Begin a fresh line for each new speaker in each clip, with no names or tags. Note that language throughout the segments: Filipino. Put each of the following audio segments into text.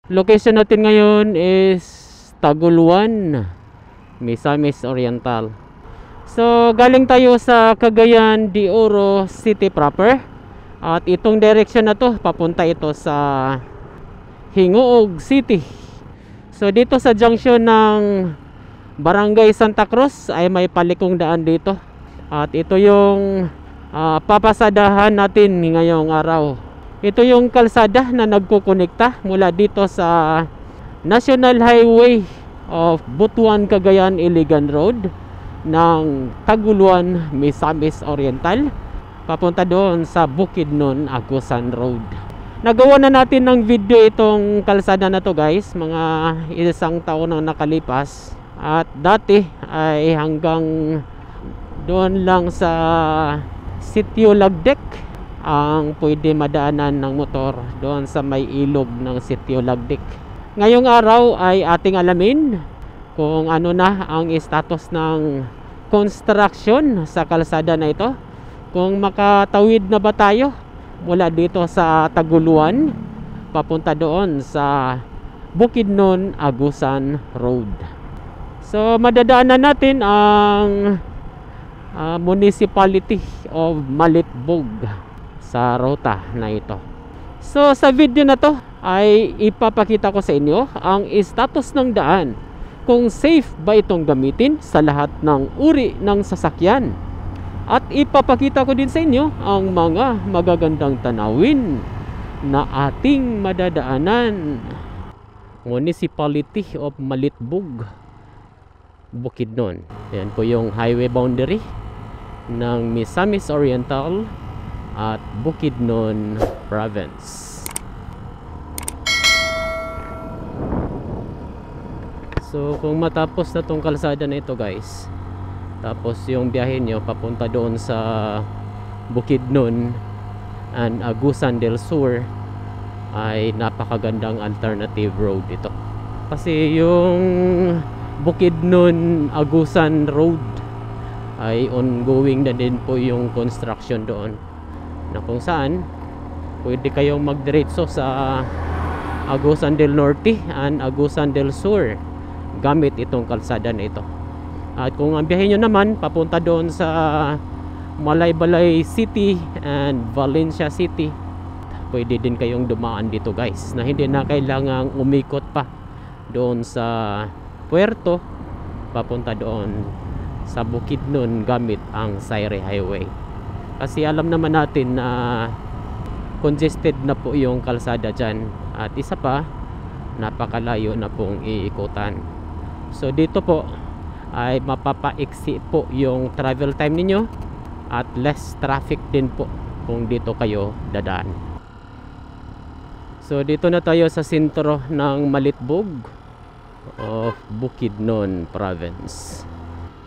Location natin ngayon is Taguluan, Misamis Oriental. So galing tayo sa Cagayan de Oro City proper. At itong direction na to, papunta ito sa Hingoog City. So dito sa junction ng Barangay Santa Cruz ay may palikong daan dito. At ito yung papasadahan natin ngayong araw. Ito yung kalsada na nagkukonekta mula dito sa National Highway of Butuan, Cagayan, Iligan Road ng Taguluan, Misamis Oriental papunta doon sa Bukidnon, Agusan Road. Nagawa na natin ng video itong kalsada na to guys, mga isang taon na nakalipas. At dati ay hanggang doon lang sa Sitio Lagdek ang pwede madaanan ng motor, doon sa may ilog ng Sitio Lagdek. Ngayong araw ay ating alamin kung ano na ang status ng construction sa kalsada na ito. Kung makatawid na ba tayo mula dito sa Taguluan papunta doon sa Bukidnon, Agusan Road. So madadaanan natin ang Municipality of Malitbog sa ruta na ito. So sa video na to ay ipapakita ko sa inyo ang status ng daan, kung safe ba itong gamitin sa lahat ng uri ng sasakyan. At ipapakita ko din sa inyo ang mga magagandang tanawin na ating madadaanan. Municipality of Malitbog, Bukidnon. Yan po yung highway boundary ng Misamis Oriental at Bukidnon Province. So kung matapos na tong kalsada na ito guys, tapos yung biyahe nyo papunta doon sa Bukidnon and Agusan del Sur, ay napakagandang alternative road ito. Kasi yung Bukidnon Agusan Road ay ongoing na din po yung construction doon, na kung saan pwede kayong magdiretso sa Agusan del Norte and Agusan del Sur gamit itong kalsada na ito. At kung ang biyahe nyo naman papunta doon sa Malaybalay City and Valencia City, pwede din kayong dumaan dito guys, na hindi na kailangang umikot pa doon sa Puerto papunta doon sa Bukidnon gamit ang Sayre Highway. Kasi alam naman natin na congested na po yung kalsada dyan, at isa pa, napakalayo na pong iikutan. So dito po ay mapapaiksi po yung travel time ninyo at less traffic din po kung dito kayo dadaan. So dito na tayo sa sentro ng Malitbog of Bukidnon Province.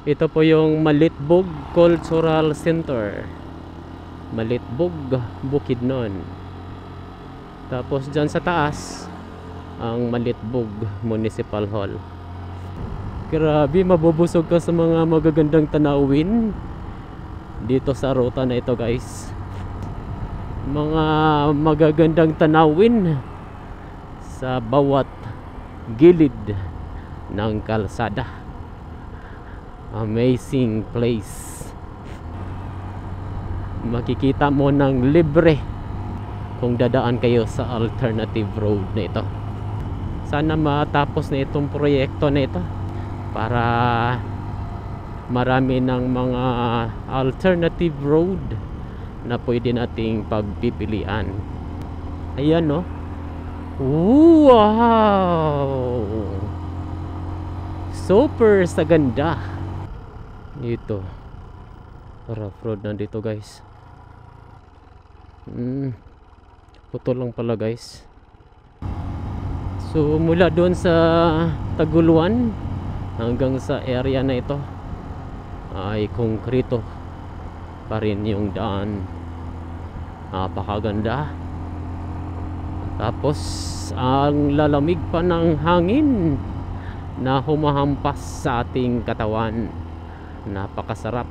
Ito po yung Malitbog Cultural Center, Malitbog, Bukidnon. Tapos dyan sa taas ang Malitbog Municipal Hall. Grabe, mabubusog ka sa mga magagandang tanawin dito sa ruta na ito guys. Mga magagandang tanawin sa bawat gilid ng kalsada. Amazing place. Makikita mo ng libre kung dadaan kayo sa alternative road na ito. Sana matapos na itong proyekto na ito para marami ng mga alternative road na pwede nating pagpipilian. Ayan no. Wow! Super sa ganda. Dito rough road nandito guys. Putol lang pala guys. So mula doon sa Taguluan hanggang sa area na ito ay konkreto pa rin yung daan. Napakaganda. Tapos ang lalamig pa ng hangin na humahampas sa ating katawan. Napakasarap.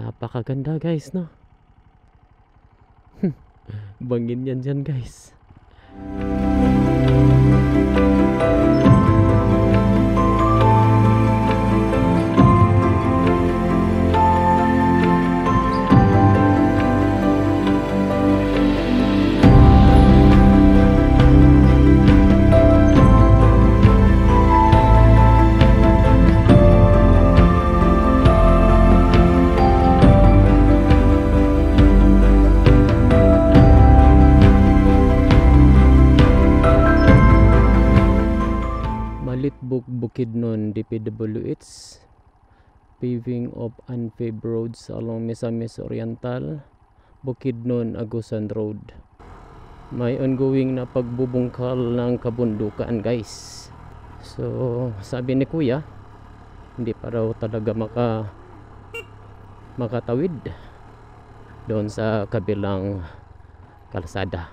Napakaganda guys, no? Bangin yan dyan guys. Bukidnon, DPWH paving of unpaved roads along Misamis Oriental, Bukidnon, Agusan Road. May ongoing na pagbubungkal ng kabundukan guys. So sabi ni kuya, hindi pa raw talaga makatawid doon sa kabilang kalsada.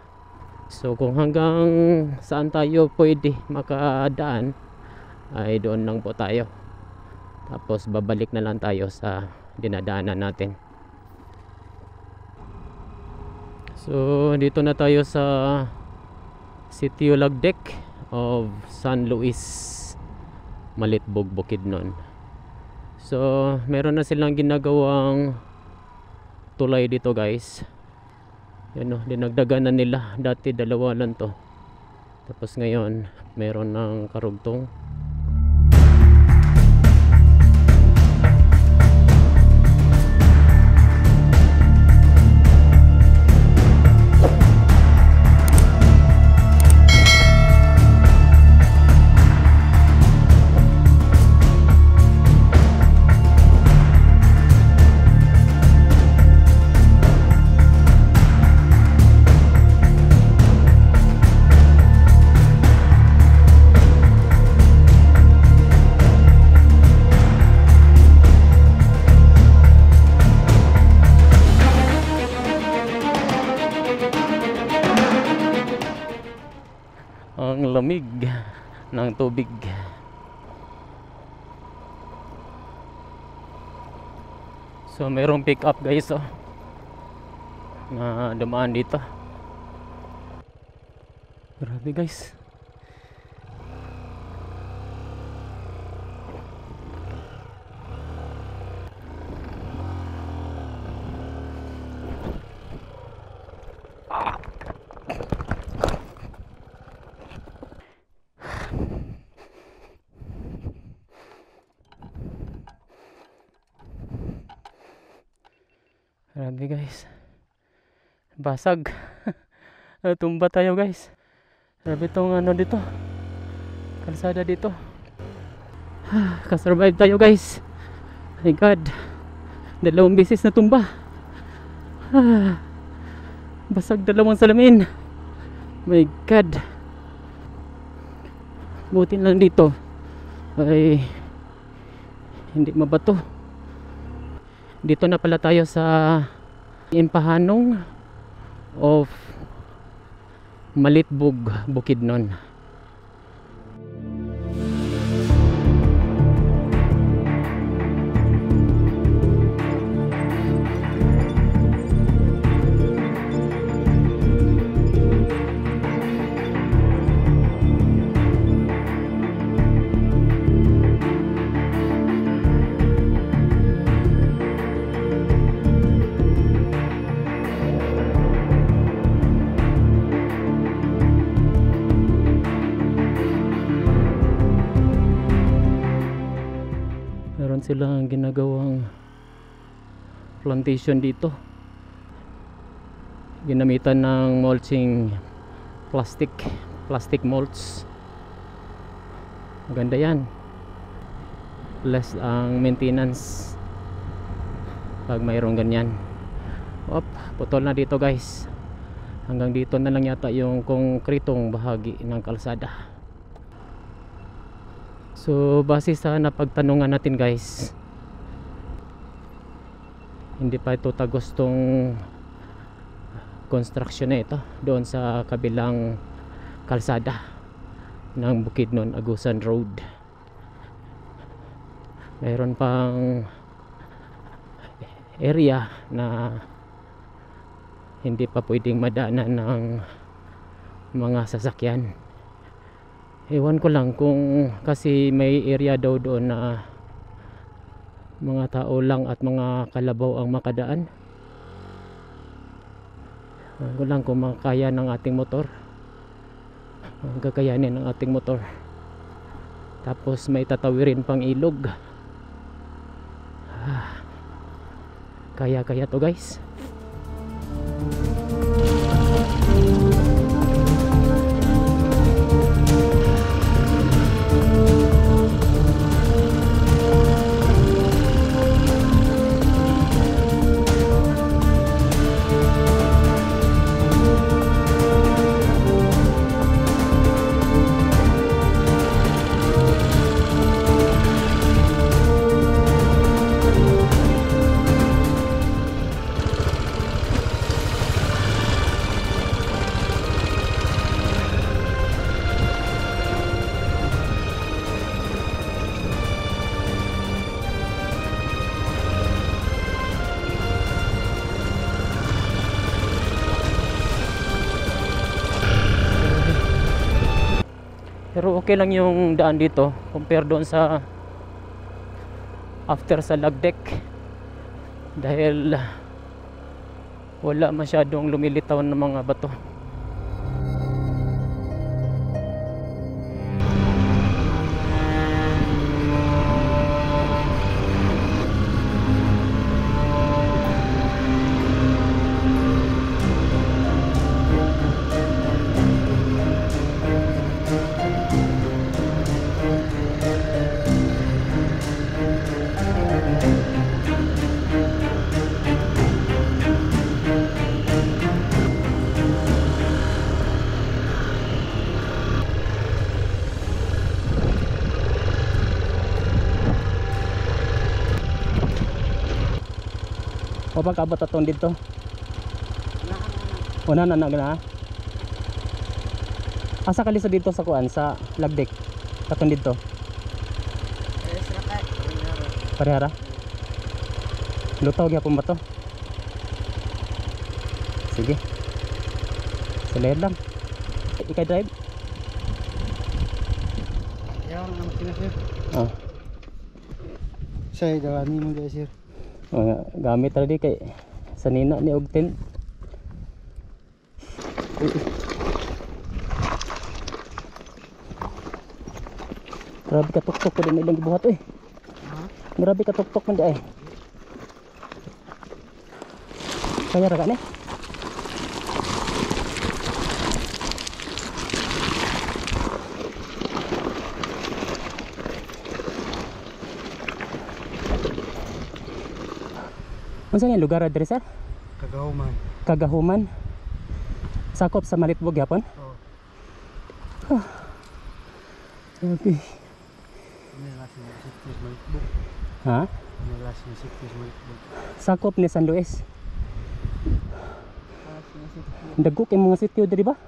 So kung hanggang saan tayo pwede makadaan ay doon lang po tayo, tapos babalik na lang tayo sa dinadaanan natin. So dito na tayo sa Sitio Lagdek of San Luis, Malitbog, Bukidnon. So meron na silang ginagawang tulay dito guys. Yan o, dinagdagan na nila. Dati dalawa lang to, tapos ngayon meron ng karugtong. Ang lamig ng tubig. So mayroong pick up guys na dumaan dito. Grabe guys. Grabe guys, basag. Tumba tayo guys. Grabe tong ano dito, kalsada dito. Kasurvive tayo guys. My god, 2 beses na tumba. Basag 2 salamin. My god, buti lang dito ay hindi mabato. Dito na pala tayo sa Impahanong of Malitbog, Bukidnon. Silang ginagawang plantation dito, ginamitan ng mulching plastic mulch. Maganda yan, less ang maintenance pag mayroong ganyan. Putol na dito guys, hanggang dito na lang yata yung konkretong bahagi ng kalsada. So base sa napagtanungan natin guys, hindi pa ito tagos tong construction na ito doon sa kabilang kalsada ng Bukidnon, Agusan Road. Mayroon pang area na hindi pa pwedeng madaanan ng mga sasakyan. Ewan ko lang kung kasi may area daw doon na mga tao lang at mga kalabaw ang makadaan. Ewan ko lang kung makakaya ng ating motor, ang kakayanin ng ating motor. Tapos may tatawirin pang ilog. Kaya to guys. Pero okay lang yung daan dito compare doon sa after sa Lagdek, dahil wala masyadong lumilitaw ng mga bato. O pagkabot atong dito. Una na na. Asa kalisa dito sa kuan sa Lagdek. Atong dito. Parehara. Lutaw gyapon ba to? Sige. Salayad lang. Ika drive.
Yaw nang sir.
Ah.
Say dawani mo guys sir.
Gamit tadi kay sanina ni Ogten. Grabe ka tuktok ko din ilang gibuhat eh. Grabe ka tuktok man di ay. Kaya ra ka ni. Unsa nga lugar adre sir?
Kagahuman.
Kagahuman. Sakop sa Malitbog yapon?
Oh.
Okay.
Nilas ni Siktis Malitbog.
Ha?
Nilas ni Siktis Malitbog.
Sakop ni San Luis. Dagko kay mga sitio diri ba?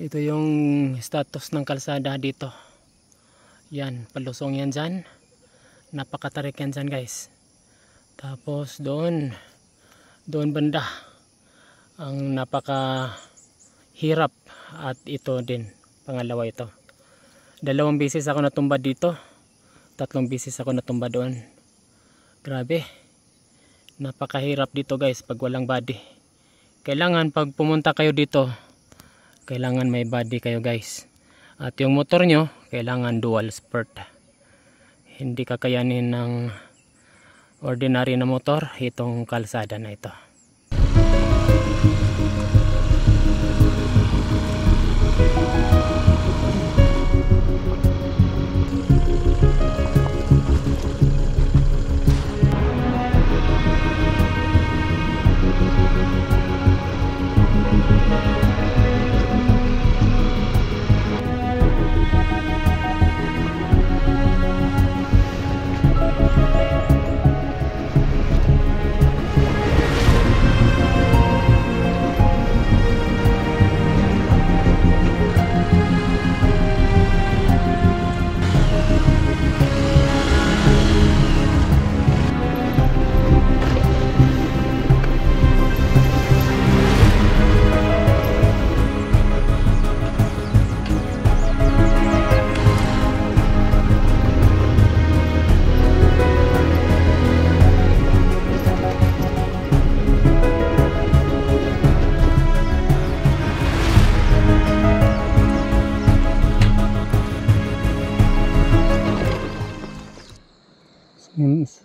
Ito yung status ng kalsada dito. Yan, palusong yan dyan. Napakatarik yan dyan guys. Tapos doon banda ang napakahirap, at ito din, pangalawa ito. 2 beses ako natumba dito. 3 beses ako natumba doon. Grabe. Napakahirap dito guys pag walang body. Kailangan pag pumunta kayo dito, kailangan may body kayo guys. At yung motor nyo, kailangan dual sport. Hindi kakayanin ng ordinary na motor itong kalsada na ito.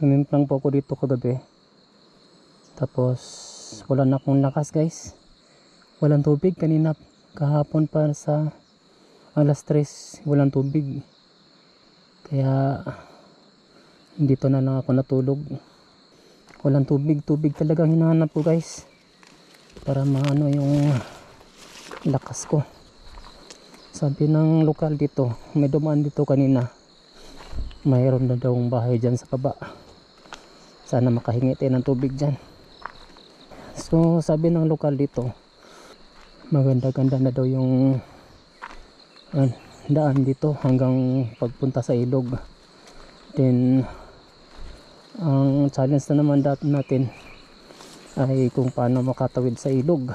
Sumimplang po ako dito kagabi. Tapos wala na akong lakas guys. Walang tubig kanina. Kahapon pa sa alas 3 walang tubig. Kaya dito na lang ako natulog. Walang tubig. Tubig talagang hinahanap ko guys. Para maano yung lakas ko. Sabi ng lokal dito, may dumaan dito kanina. Mayroon na daw bahay dyan sa baba. Sana makahingi tayo ng tubig dyan. So sabi ng lokal dito, maganda-ganda na daw yung daan dito hanggang pagpunta sa ilog. Then ang challenge na naman natin ay kung paano makatawid sa ilog.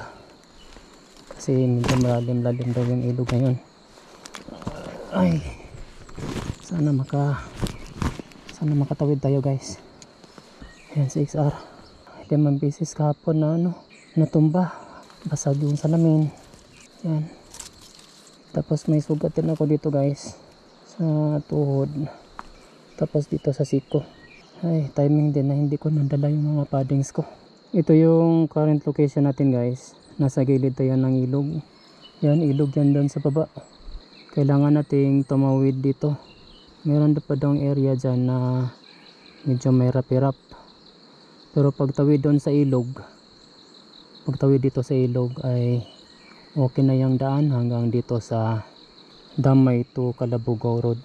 Kasi medyo malalim-lalim daw yung ilog ngayon. Ay, sana makatawid tayo guys. Ayan si XR. 5 beses kahapon na natumba. Basag yung salamin. Ayan. Tapos may sugat din ako dito guys. Sa tuhod. Tapos dito sa siko. Ay, timing din na hindi ko nadala yung mga paddings ko. Ito yung current location natin guys. Nasa gilid tayo ng ilog. Yan, ilog yan doon sa baba. Kailangan nating tumawid dito. Meron pa daw area dyan na medyo may hirap-hirap. Pero pagtawid doon sa ilog, pagtawid dito sa ilog ay okay na yung daan hanggang dito sa Damay to Calabugaw Road.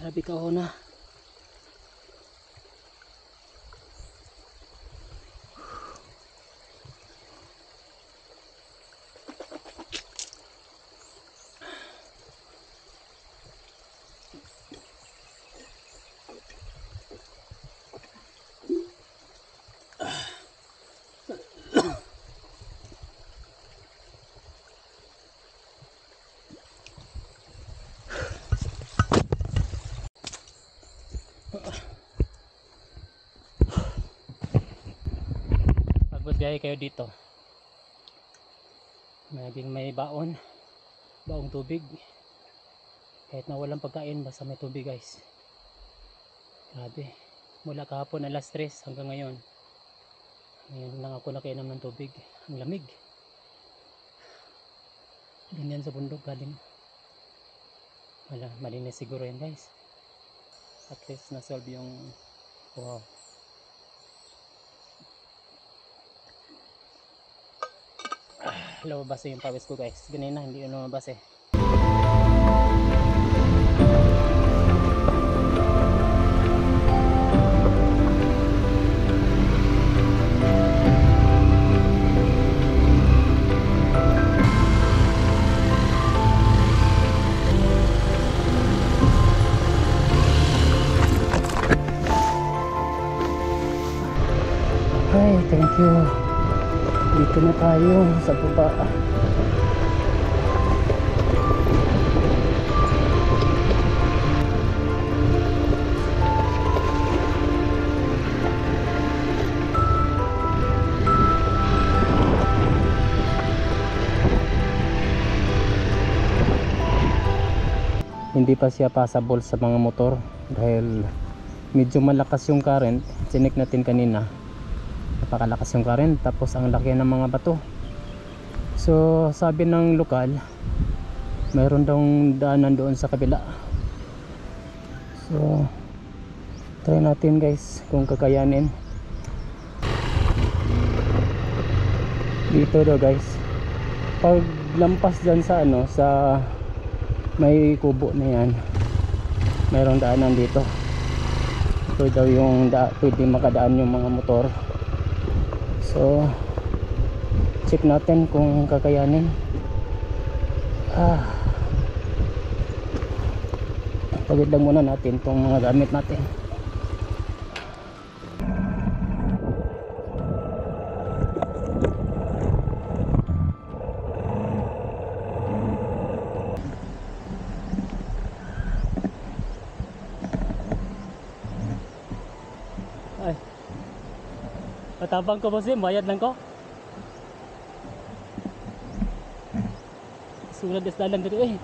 Grabe ka na. Magbiyahe kayo dito. Maging may baong tubig. Kahit na walang pagkain, basta may tubig guys. Grabe. Mula kahapon alas 3 hanggang ngayon. Ngayon lang ako nakainom ng tubig. Ang lamig. Ganyan sa bundok galing. Malinis siguro yan guys. At least na-solve yung wow. Lumabas yung pawis ko guys. Ganina hindi yun lumabas eh. Ay, thank you. Dito na tayo sa baba. Hindi pa siya passable sa mga motor dahil medyo malakas yung current. Sinek natin kanina, napakalakas yung current, tapos ang laki ng mga bato. So sabi ng lokal, mayroon daw daanan doon sa kabila. So try natin guys kung kakayanin. Dito daw guys, pag lampas dyan sa ano, sa may kubo na yan, mayroong daanan dito. Ito daw yung pwede makadaan yung mga motor. So check natin kung kakayanin. Tawid lang muna natin itong mga gamit natin. Ay, patapang ko boss, bayad lang ko. Sunod is dalan dito eh.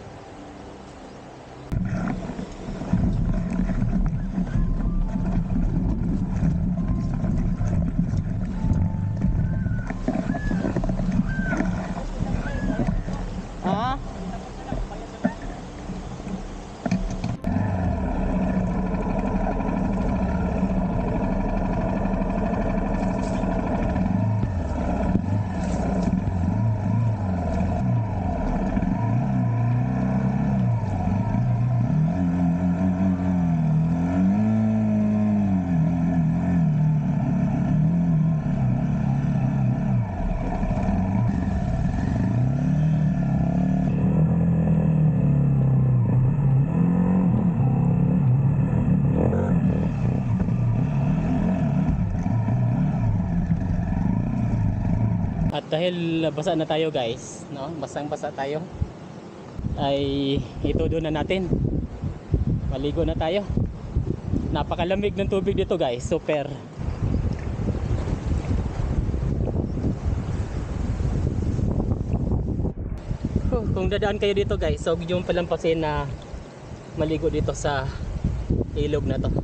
At dahil basa na tayo guys, no? Basang-basa tayo, ay itudo na natin. Maligo na tayo. Napakalamig ng tubig dito guys, super. Kung dadaan kayo dito guys, so yung palampasin na maligo dito sa ilog na to.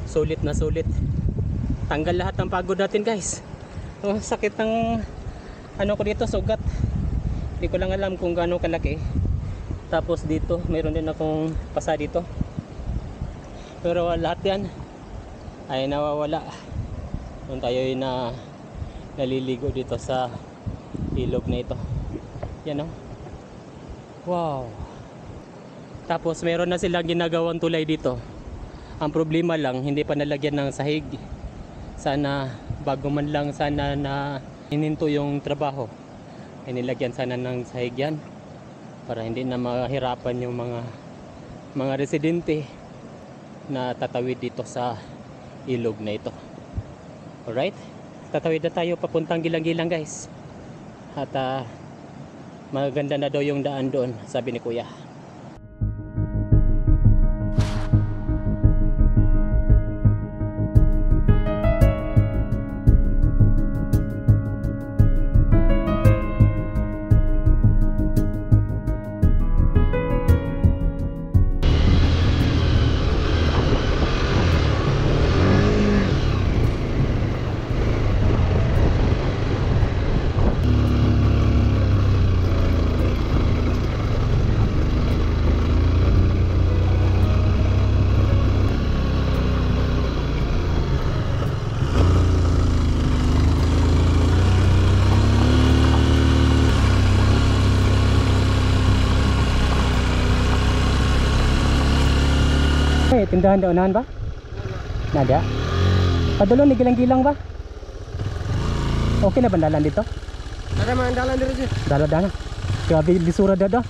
Sulit na sulit. Tanggal lahat ng pagod natin guys. Oh, sakit ng ano ko dito, sugat. Hindi ko lang alam kung gaano kalaki. Tapos dito, mayroon din akong pasa dito. Pero lahat yan ay nawawala kung tayo ay naliligo dito sa ilog na ito. Yan o. Wow. Tapos mayroon na silang ginagawang tulay dito. Ang problema lang, hindi pa nalagyan ng sahig. Sana bago man lang sana na hininto yung trabaho, ay nilagyan sana ng sahig yan para hindi na mahirapan yung mga residente na tatawid dito sa ilog na ito. Alright, tatawid na tayo papuntang Gilang-Gilang guys. At maganda na daw yung daan doon, sabi ni kuya. Tindahan daunan ba? Nada? Padulong ni Gilang-Gilang ba? Okay na bandalan dito?
Ada mandalan diri sih.
Dala-dala. Grabe lisura dada.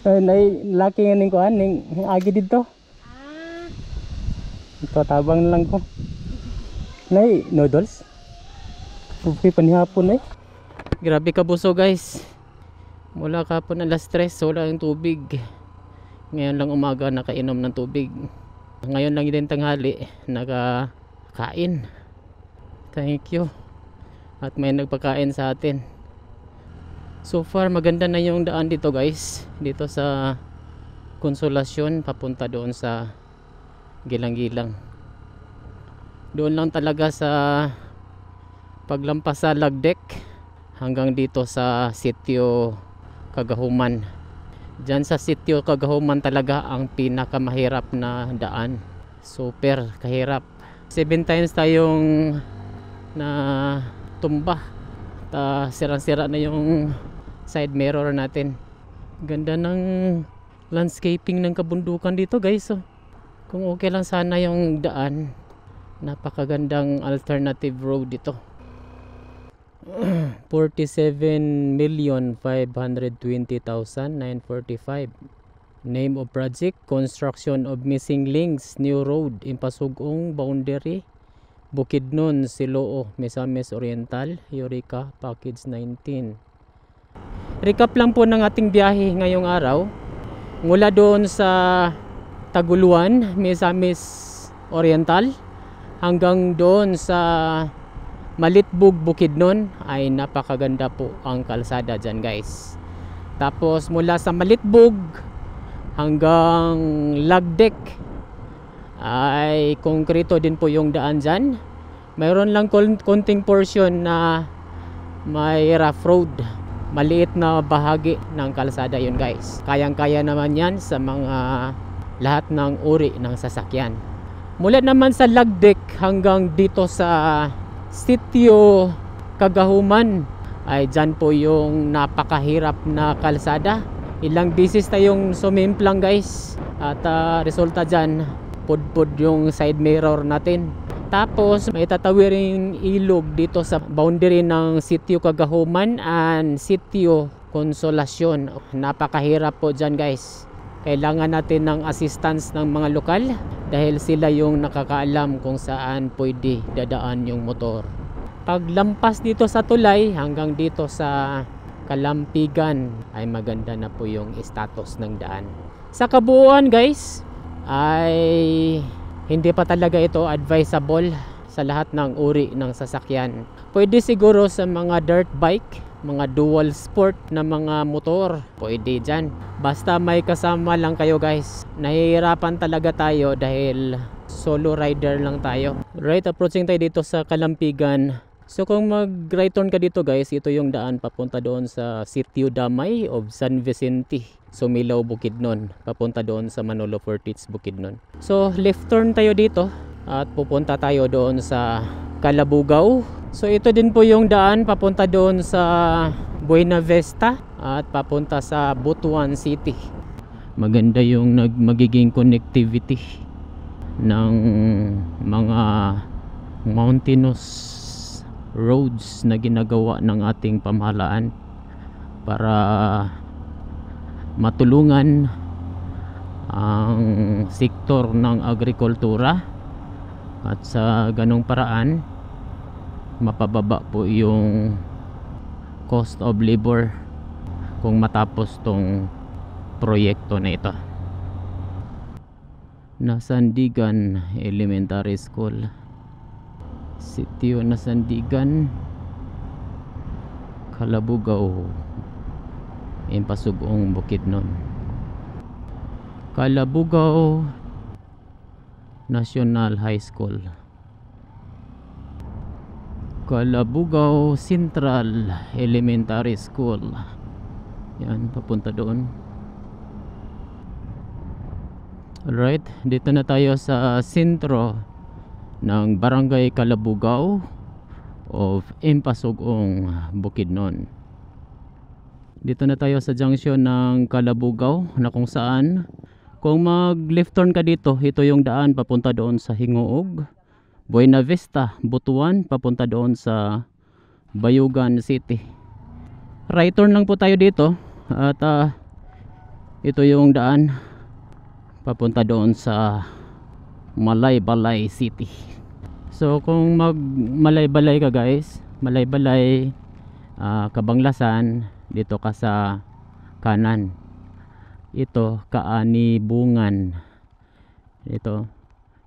Nay laki nga ning kuan ning agi dito. Ito tabang na lang ko. Nay noodles. Upi panihapon eh. Grabe ka buso guys. Mula kapon alas 3 wala yung tubig. Ngayon lang umaga nakainom ng tubig. Ngayon lang din tanghali nakakain. Thank you. At may nagpakain sa atin. So far maganda na yung daan dito guys. Dito sa Konsolasyon papunta doon sa Gilang-Gilang. Doon lang talaga sa paglampas sa Lagdek hanggang dito sa Sitio Kagahuman. Diyan sa Sitio Kagahuman talaga ang pinakamahirap na daan. Super kahirap. 7 times tayong na tumba. Sirang-sira na yung side mirror natin. Ganda ng landscaping ng kabundukan dito guys. So, kung okay lang sana yung daan, napakagandang alternative road dito. 47,520,945. Name of project, construction of missing links, new road, Impasugong boundary, Bukidnon, Siloo, Misamis Oriental, Eureka, Package 19. Recap lang po ng ating biyahe ngayong araw. Mula doon sa Taguluan, Misamis Oriental, hanggang doon sa Malitbug, Bukidnon, ay napakaganda po ang kalsada dyan guys. Tapos mula sa Malitbug hanggang Lagdek ay konkreto din po yung daan dyan. Mayroon lang konting portion na may rough road. Maliit na bahagi ng kalsada yun guys. Kayang-kaya naman yan sa mga lahat ng uri ng sasakyan. Mula naman sa Lagdek hanggang dito sa Sitio Kagahuman ay dyan po yung napakahirap na kalsada. Ilang beses tayong sumimplang guys. At resulta dyan, pudpud yung side mirror natin. Tapos may tatawiring ilog dito sa boundary ng Sitio Kagahuman and Sitio Konsolasyon. Napakahirap po dyan guys. Kailangan natin ng assistance ng mga lokal dahil sila yung nakakaalam kung saan pwede dadaan yung motor. Paglampas dito sa tulay hanggang dito sa Kalampigan ay maganda na po yung status ng daan. Sa kabuuan guys ay hindi pa talaga ito advisable sa lahat ng uri ng sasakyan. Pwede siguro sa mga dirt bike, mga dual sport na mga motor, pwede dyan. Basta may kasama lang kayo guys. Nahihirapan talaga tayo dahil solo rider lang tayo. Right, approaching tayo dito sa Kalampigan. So kung mag right turn ka dito guys, ito yung daan papunta doon sa Sitio Damay of San Vicente, Sumilaw, Bukidnon, papunta doon sa Manolo Fortich, Bukidnon. So left turn tayo dito at pupunta tayo doon sa Calabugaw. So ito din po yung daan papunta doon sa Buena Vista at papunta sa Butuan City. Maganda yung magiging connectivity ng mga mountainous roads na ginagawa ng ating pamahalaan para matulungan ang sektor ng agrikultura at sa ganong paraan mapababa po yung cost of labor kung matapos tong proyekto na ito. Nasandigan Elementary School, Sitio Nasandigan, Calabugaw, Impasugong, Bukidnon. Calabugaw National High School, Calabugaw Central Elementary School. Yan, papunta doon. Alright, dito na tayo sa sentro ng Barangay Calabugaw of Impasugong, Bukidnon. Dito na tayo sa junction ng Calabugaw na kung saan kung mag left turn ka dito, ito yung daan papunta doon sa Hingoog, Buena Vista, Butuan, papunta doon sa Bayugan City. Right turn lang po tayo dito at Ito yung daan papunta doon sa Malaybalay City. So kung mag Malaybalay ka guys, Malaybalay, Kabanglasan, dito ka sa kanan. Ito Kaanibungan. Ito,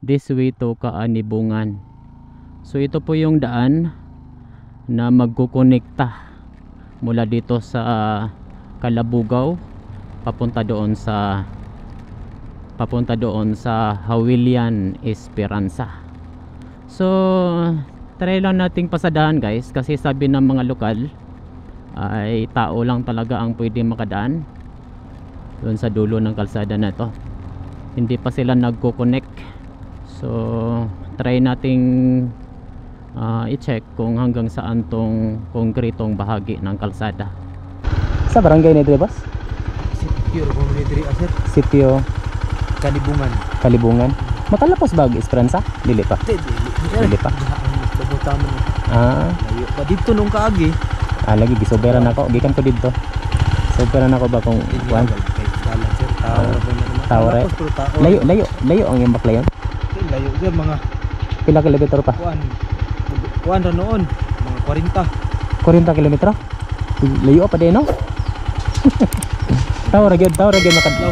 this way to Kaanibungan. So ito po yung daan na magkukonekta mula dito sa Kalabugaw papunta doon sa Hawilian Esperanza. So try lang nating pasadahan guys, kasi sabi ng mga lokal ay tao lang talaga ang pwede makadaan doon sa dulo ng kalsada na to. Hindi pa sila nagko-connect. So try nating i-check kung hanggang saan tong konkretong bahagi ng kalsada. Sa barangay ni Dre, boss?
Sitio Community Asset.
Sitio
Kalibungan.
Kalibungan. Makalapos ba Esperanza? Dili pa. Dili pa.
Dabutaman.
Layo
pa dito nung kaagi.
Lagi gisoberan ako. Gikan ko dito. Soberan ako ba kung kuan?
Dalan sir.
Tower. Layo ang yung baklayon.
Layo sir mga
pila kilometro pa?
Kuan ra noon. Mga
40 kilometro? Layo pa din no? Tower gyud makadlaw.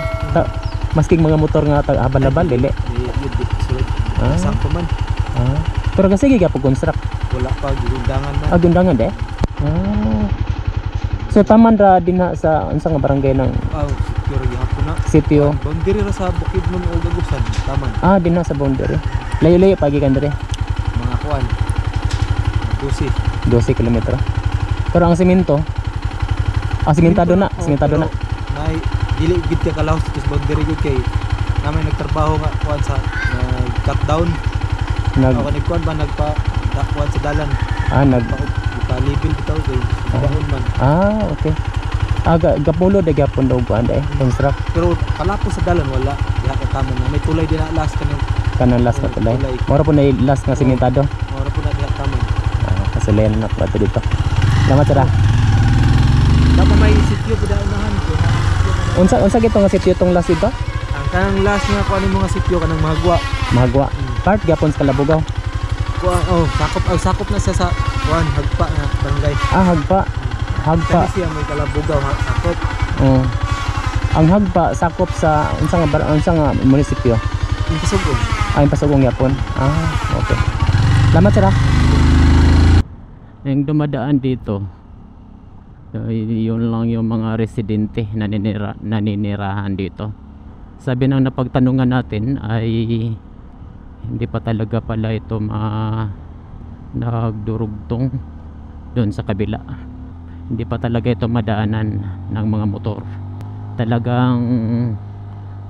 Masking mga motor nga habal-habal dili.
Sang pa man.
Pero kasi giga pag construct.
Wala pa gundangan man.
Gundangan de. So taman ra din na sa unsa nga barangay ng
sitio ra gihapon na.
Sitio.
Boundary ra sa Bukidnon o Gagusan, taman.
Din na sa boundary. Layo-layo pa gikan dire.
Mga kuan.
12 kilometro. Pero ang semento sementado na.
Nay dili gid ka kalaw sa boundary gid kay namay nagtrabaho nga kuan sa cut down. Nagkuan ba kuan sa dalan. Nagpa-level bitaw kay daon man.
Okay. Gapulo de gyapon daw kuan construct.
Pero kalapos sa dalan wala diha ka tama na may tulay din na last
kanang last na tulay. Mora po na last nga sementado.
Mora po na diha tama.
Kasalayan na po dito. Salamat sir.
Dapat may sitio pud unahan.
Unsa gito nga sitio tong last dito?
Ang kanang last nga kuan mga sitio kanang Mahagwa.
Part gyapon sa Kalabugaw.
Sakop na sa kuan Hagpa nga barangay.
Hagpa.
Kani siya may Kalabugaw sakop.
Ang Hagpa sakop sa unsa nga munisipyo?
Impasugong.
Impasugong gyapon. Okay. Salamat sir. Yung dumadaan dito, yun lang yung mga residente na naninirahan dito. Sabi ng napagtanungan natin ay hindi pa talaga pala ito nagdurugtong doon sa kabila. Hindi pa talaga ito madaanan ng mga motor. Talagang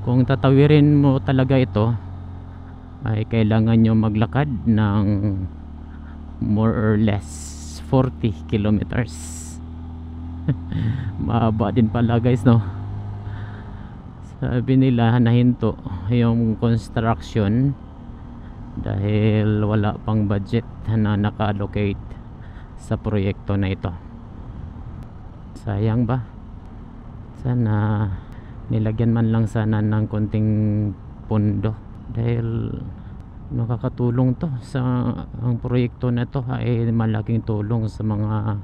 kung tatawirin mo talaga ito ay kailangan nyo maglakad ng more or less 40 kilometers. Mahaba din pala guys no. Sabi nila nahinto yung construction dahil wala pang budget na naka-allocate sa proyekto na ito. Sayang ba? Sana nilagyan man lang sana ng konting pondo dahil nakakatulong to sa ang proyekto na to ay malaking tulong sa mga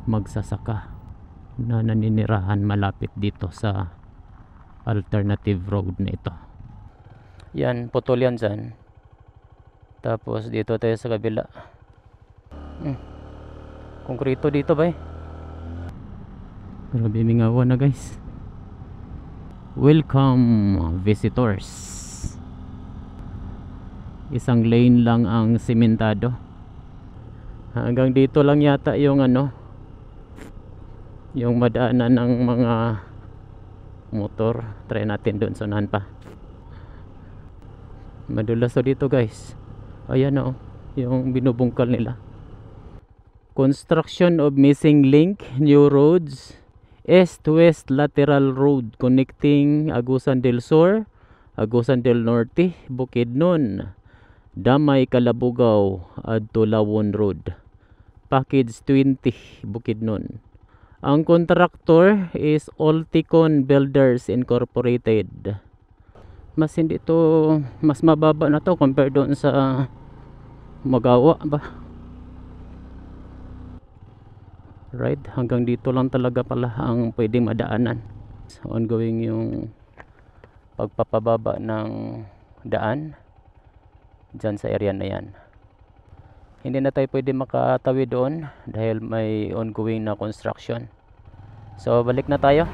magsasaka na naninirahan malapit dito sa alternative road na ito. Yan, putol yan dyan. Tapos dito tayo sa kabila. Konkreto dito ba pero bimingawan na guys. Welcome visitors. Isang lane lang ang sementado. Hanggang dito lang yata yung yung madaanan ng mga motor. Try natin doon sa unahan pa. Madulas dito guys. Ayan yung binubungkal nila. Construction of missing link, new roads, east-west lateral road connecting Agusan del Sur, Agusan del Norte, Bukidnon, Damay Kalabugaw adto Lawon Road. Package 20 Bukidnon. Ang contractor is Ulticon Builders Incorporated. Mas hindi to, mas mababa na to compared doon sa Magawa ba. Right, hanggang dito lang talaga pala ang pwedeng madaanan. Ongoing yung pagpapababa ng daan dyan sa area na yan. Hindi na tayo pwede makatawid doon dahil may ongoing na construction. So balik na tayo.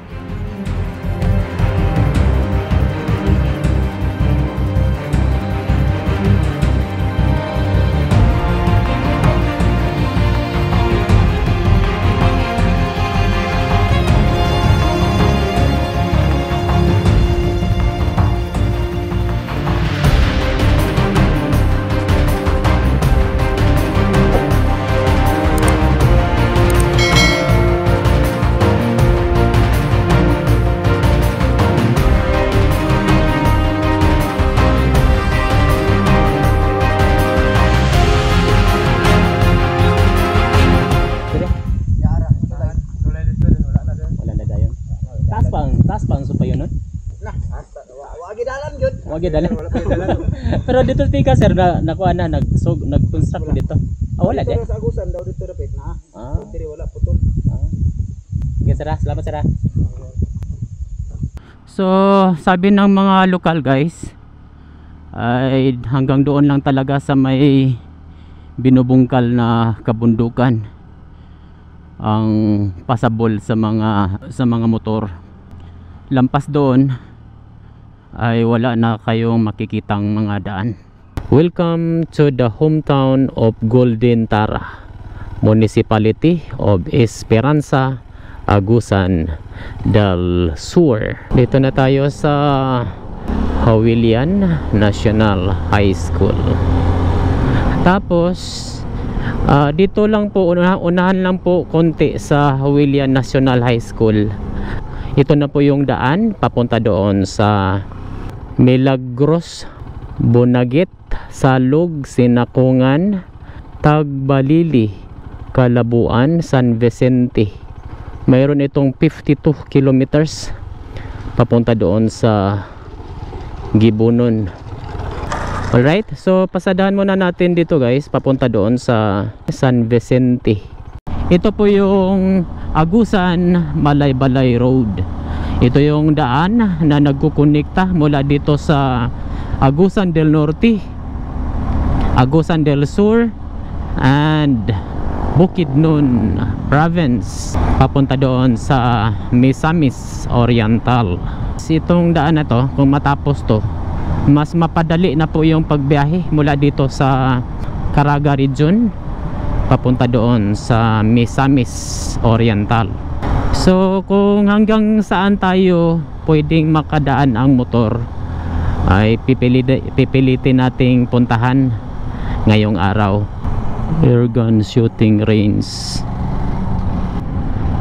Taas pang supayo nun?
Nah, wagi dalan yun.
Wagi dalan. Pero dito tika sir na nakuha na nag-construct dito. Wala di.
Dito sa Agusan daw dito repit na. Dito wala putol.
Okay, sir. Salamat sir. So, sabi ng mga lokal guys ay hanggang doon lang talaga sa may binubungkal na kabundukan ang pasabol sa mga motor. Lampas doon ay wala na kayong makikitang mga daan. Welcome to the hometown of Golden Tara, Municipality of Esperanza, Agusan del Sur. Dito na tayo sa Hawilian National High School. Tapos dito lang po, unahan lang po konti sa Hawilian National High School. Ito na po yung daan papunta doon sa Milagros, Bonagit, Salug, Sinakungan, Tagbalili, Kalabuan, San Vicente. Mayroon itong 52 kilometers papunta doon sa Gibunon. Alright, so pasadahan muna natin dito guys papunta doon sa San Vicente. Ito po yung Agusan Malaybalay Road. Ito yung daan na nagkukonekta mula dito sa Agusan del Norte, Agusan del Sur, and Bukidnon Province papunta doon sa Misamis Oriental. Itong daan na to, kung matapos to, mas mapadali na po yung pagbiyahe mula dito sa Caraga Region papunta doon sa Misamis Oriental. So kung hanggang saan tayo pwedeng makadaan ang motor ay pipilitin nating puntahan ngayong araw. Airgun shooting range.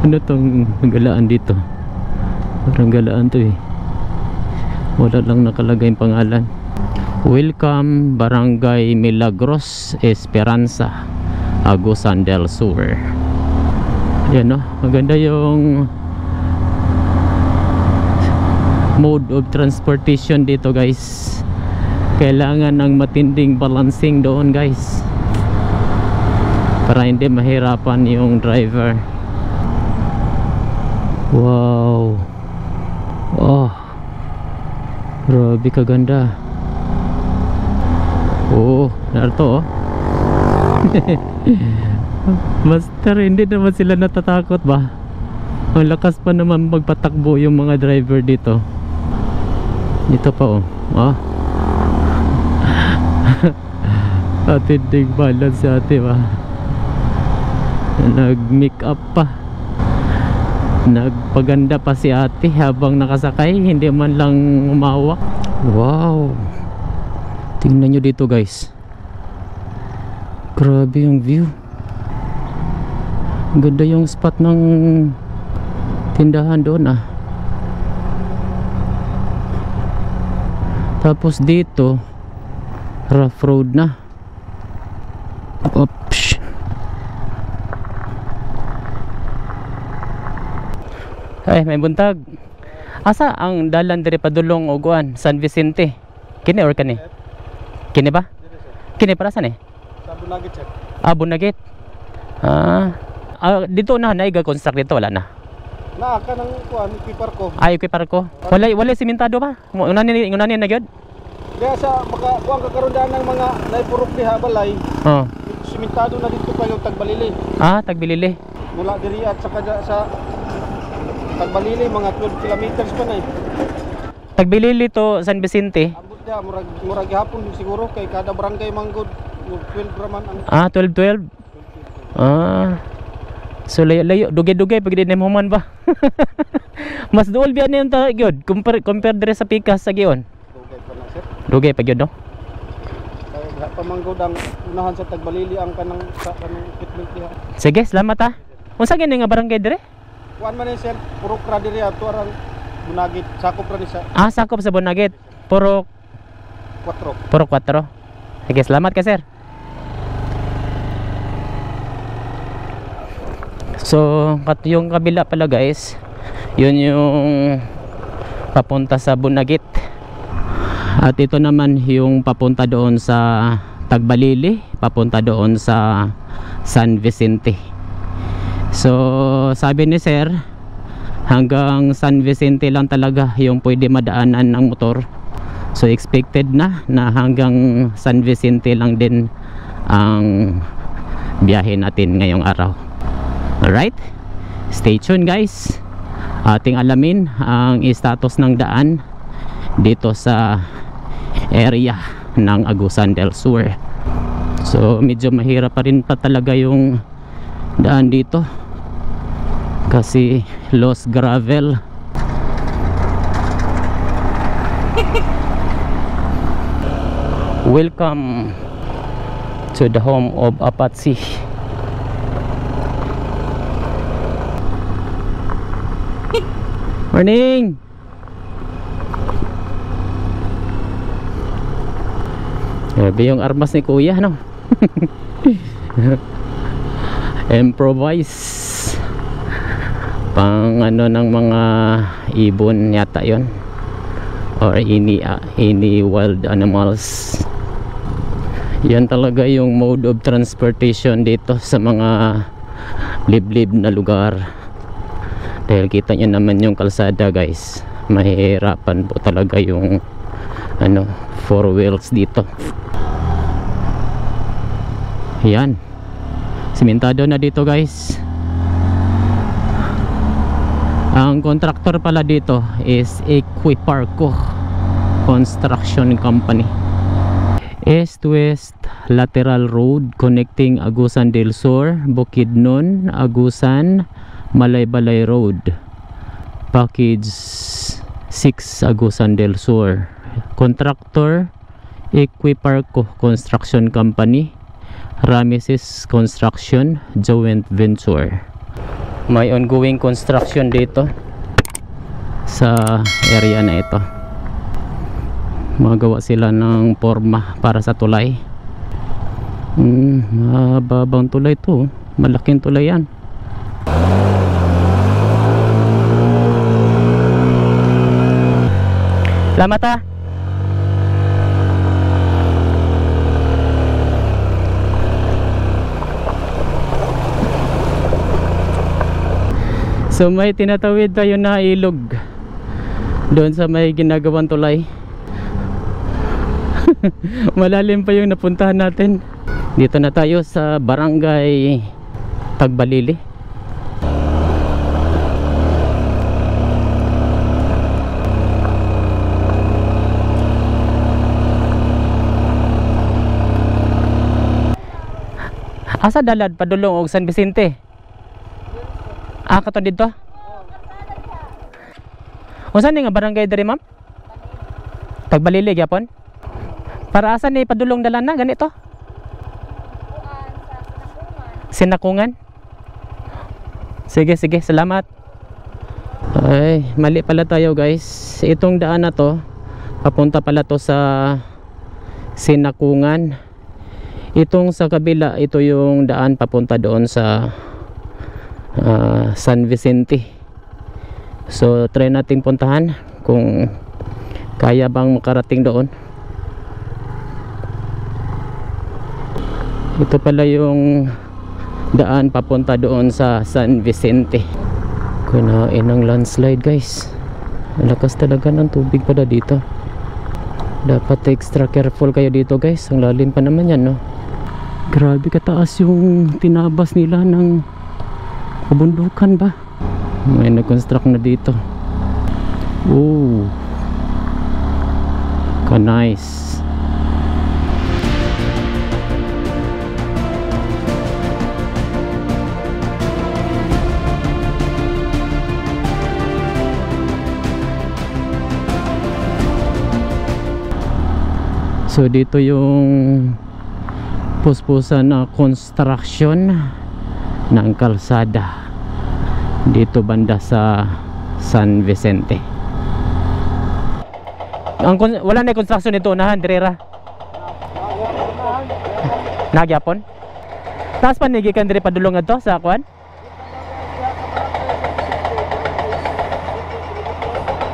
Ano tong galaan dito? Parang galaan to eh. Wala lang nakalagay yung pangalan. Welcome Barangay Milagros, Esperanza, Agusan del Sur. Yan no, maganda yung mode of transportation dito guys. Kailangan ng matinding balancing doon guys para hindi mahirapan yung driver. Wow. Oh, grabe kaganda. Oh, narito oh. Master, hindi naman sila natatakot ba? Ang lakas pa naman magpatakbo yung mga driver dito. Dito pa oh. Atindig balance si ate ba? Nag-make up pa. Nagpaganda pa si ate habang nakasakay, hindi man lang umawak. Wow. Tingnan nyo dito guys. Grabe yung view. Ganda yung spot ng tindahan doon ah. Tapos dito rough road na. Oops. Ay, may buntag. Asa ang dalan diri padulong og kuan San Vicente? Kini or kani? Kini ba? Kini para saan
Sa Bunagit, sir.
Ah, Bunagit. Dito na naiga construct dito wala na.
Na ka nang kuan ipipar ko.
Ay, okay para ko. Wala simentado ba? Unanin na gyud.
Kaya sa maka kuan ka karon daan ng mga naipurok diha balay.
Oh.
Simentado na dito pa yung Tagbalili.
Ah, Tagbilili.
Mula diri at sa Tagbalili mga 12 kilometers pa na eh.
Tagbilili to San Vicente.
Ambot dia murag hapon siguro kay kada barangay manggod 12 raman ang
12. So layo dugay-dugay pag di human ba. Mas duol biya niyan ta gyud compare dire sa Pikas sa gion.
dugay pa na sir.
Dugay pa gyud no.
Kaya pamanggod ang unahan sa Tagbalili ang kanang equipment diha.
Sige, salamat ha. Unsa gini nga barangay dire?
Kuan man ni sir, purok ra diri ato arang Bunagit, sakop ra ni sa
Ah, sakop sa Bunagit. Puro
4.
4. Sige, salamat ka sir. So, yung kabila pala guys, yun yung papunta sa Bunagit. At ito naman yung papunta doon sa Tagbalili, papunta doon sa San Vicente. So, sabi ni sir, hanggang San Vicente lang talaga yung pwede madaanan ng motor. So, expected na hanggang San Vicente lang din ang biyahe natin ngayong araw. Alright, stay tuned guys. Ating alamin ang status ng daan dito sa area ng Agusan del Sur. So medyo mahirap pa rin pa talaga yung daan dito kasi lost gravel. Welcome to the home of Apache. Morning! Grabe yung armas ni kuya, no? Improvise. Pang ano ng mga ibon yata yon, or any wild animals. Yan talaga yung mode of transportation dito sa mga liblib na lugar. Dahil kita nyo naman yung kalsada guys, mahihirapan po talaga yung ano, 4 wheels dito. Yan, simentado na dito guys. Ang contractor pala dito is Equiparco Construction Company. East-west lateral road connecting Agusan del Sur, Bukidnon, Agusan, Malaybalay Road. Package 6 Agusan del Sur. Contractor Equiparco Construction Company, Rameses Construction Joint Venture. May ongoing construction dito sa area na ito. Magawa sila ng forma para sa tulay. Mababang tulay to, malaking tulay yan. Salamat ha. So may tinatawid tayo na ilog doon sa may ginagawang tulay. Malalim pa yung napuntahan natin. Dito na tayo sa barangay Tagbalili. Asa dalad padulong og San Vicente? Ah, kato dito? Unsa ni nga barangay diri, ma'am? Tagbalili gyapon? Para asa ni padulong dalan na ganito? Sinakungan. Sige, salamat. Ay, mali pala tayo guys. Itong daan na to, papunta pala to sa Sinakungan. Itong sa kabila, ito yung daan papunta doon sa San Vicente. So try nating puntahan kung kaya bang makarating doon. Ito pala yung daan papunta doon sa San Vicente. Kunain ng landslide guys. Malakas talaga ng tubig pala dito. Dapat extra careful kayo dito guys. Ang lalim pa naman yan, no? Grabe kataas yung tinabas nila ng kabundukan ba. May nag-construct na dito. Oh, ka-nice. So dito yung puspusan na construction ng kalsada dito banda sa San Vicente. Wala na construction nito unahan direra. Nagyapon. Taas pa nigikan dire padulong adto sa kuan.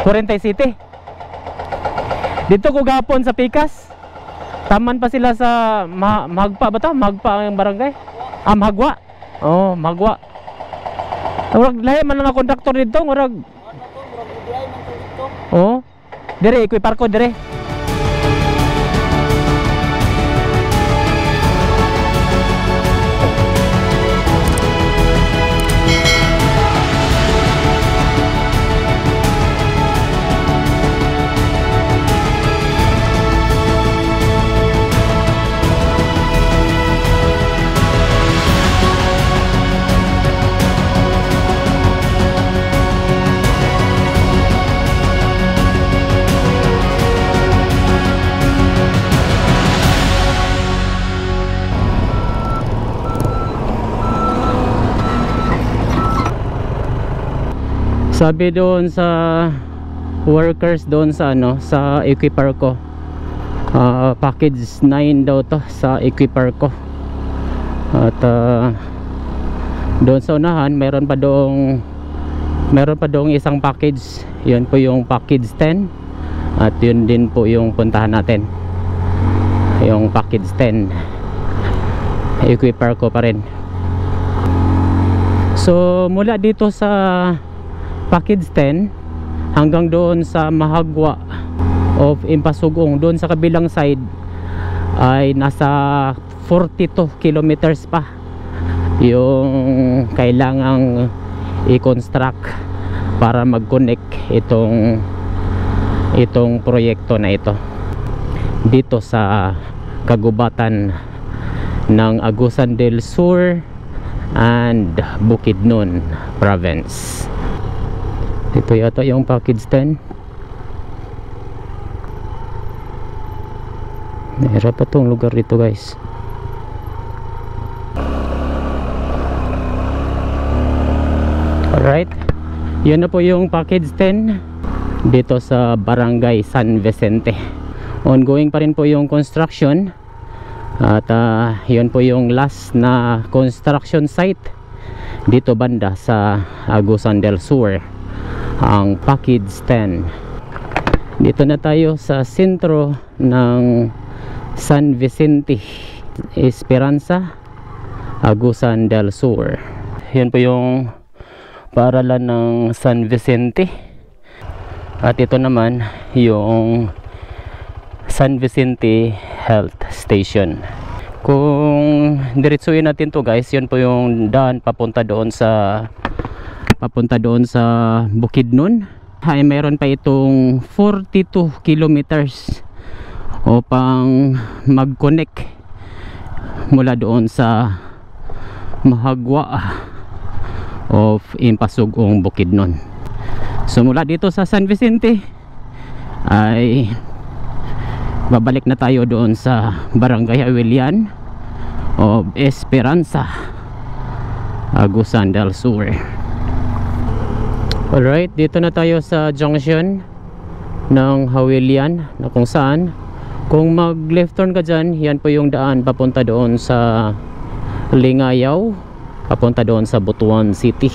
Corrente City. Dito ko gapon sa Pikas. Taman pa sila sa Magpa ba to? Magpa ang barangay? Ah, Magwa. Oh, Magwa. Murag lahi man lang ang konduktor dito, murag. Oh. Dire ikoy parko dire. Sabi doon sa workers doon sa ano sa Equiparco, package 9 daw to sa Equiparco. At doon sa unahan meron pa doong isang package. Yun po yung package 10 at yun din po yung puntahan natin, yung package 10 Equiparco pa rin. So mula dito sa package 10 hanggang doon sa Mahagwa of Impasugong, doon sa kabilang side ay nasa 42 kilometers pa yung kailangang i-construct para mag-connect itong proyekto na ito dito sa kagubatan ng Agusan del Sur and Bukidnon province. Dito yata yung package 10. Mahirap pa tong lugar dito guys. Alright, yun na po yung package 10 dito sa Barangay San Vicente. Ongoing pa rin po yung construction. At yun po yung last na construction site dito banda sa Agusan del Sur, ang package 10. Dito na tayo sa sentro ng San Vicente, Esperanza, Agusan del Sur. Yan po yung paaralan ng San Vicente. At ito naman yung San Vicente Health Station. Kung diretsuhin natin to guys, yun po yung daan papunta doon sa Bukidnon. Ay mayroon pa itong 42 kilometers upang mag-connect mula doon sa Mahagwa of Impasugong, Bukidnon. So mula dito sa San Vicente ay babalik na tayo doon sa Barangay Awilian of Esperanza, Agusan del Sur. Alright, dito na tayo sa junction ng Hawilian, na kung saan kung mag left turn ka dyan, yan po yung daan papunta doon sa Lingayaw, papunta doon sa Butuan City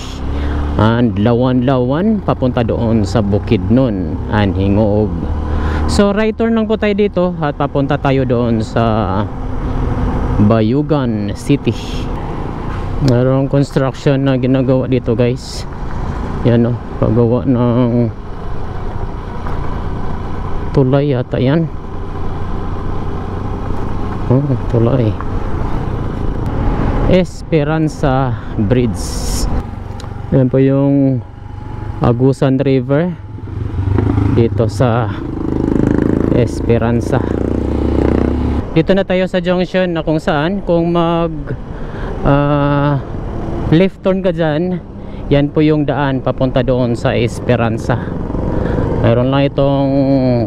and Lawan-Lawan papunta doon sa Bukidnon and Hingoog. So right turn lang po tayo dito at papunta tayo doon sa Bayugan City. Mayroong construction na ginagawa dito guys. Yan o, paggawa ng tulay yata yan. Oh, tulay Esperanza Bridge. Yan po yung Agusan River dito sa Esperanza. Dito na tayo sa junction na kung saan kung mag left turn ka dyan, yan po yung daan papunta doon sa Esperanza. Mayroon lang itong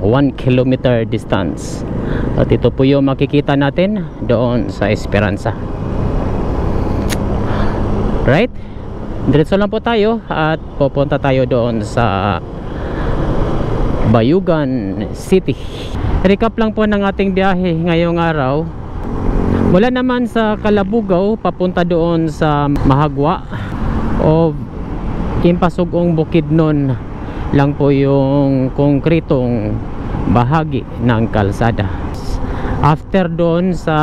1 kilometer distance at ito po yung makikita natin doon sa Esperanza. Right? Diretso lang po tayo at pupunta tayo doon sa Bayugan City. Recap lang po ng ating biyahe ngayong araw. Mula naman sa Kalabugaw papunta doon sa Mahagwa o Impasugong Bukidnon lang po yung konkretong bahagi ng kalsada. After doon sa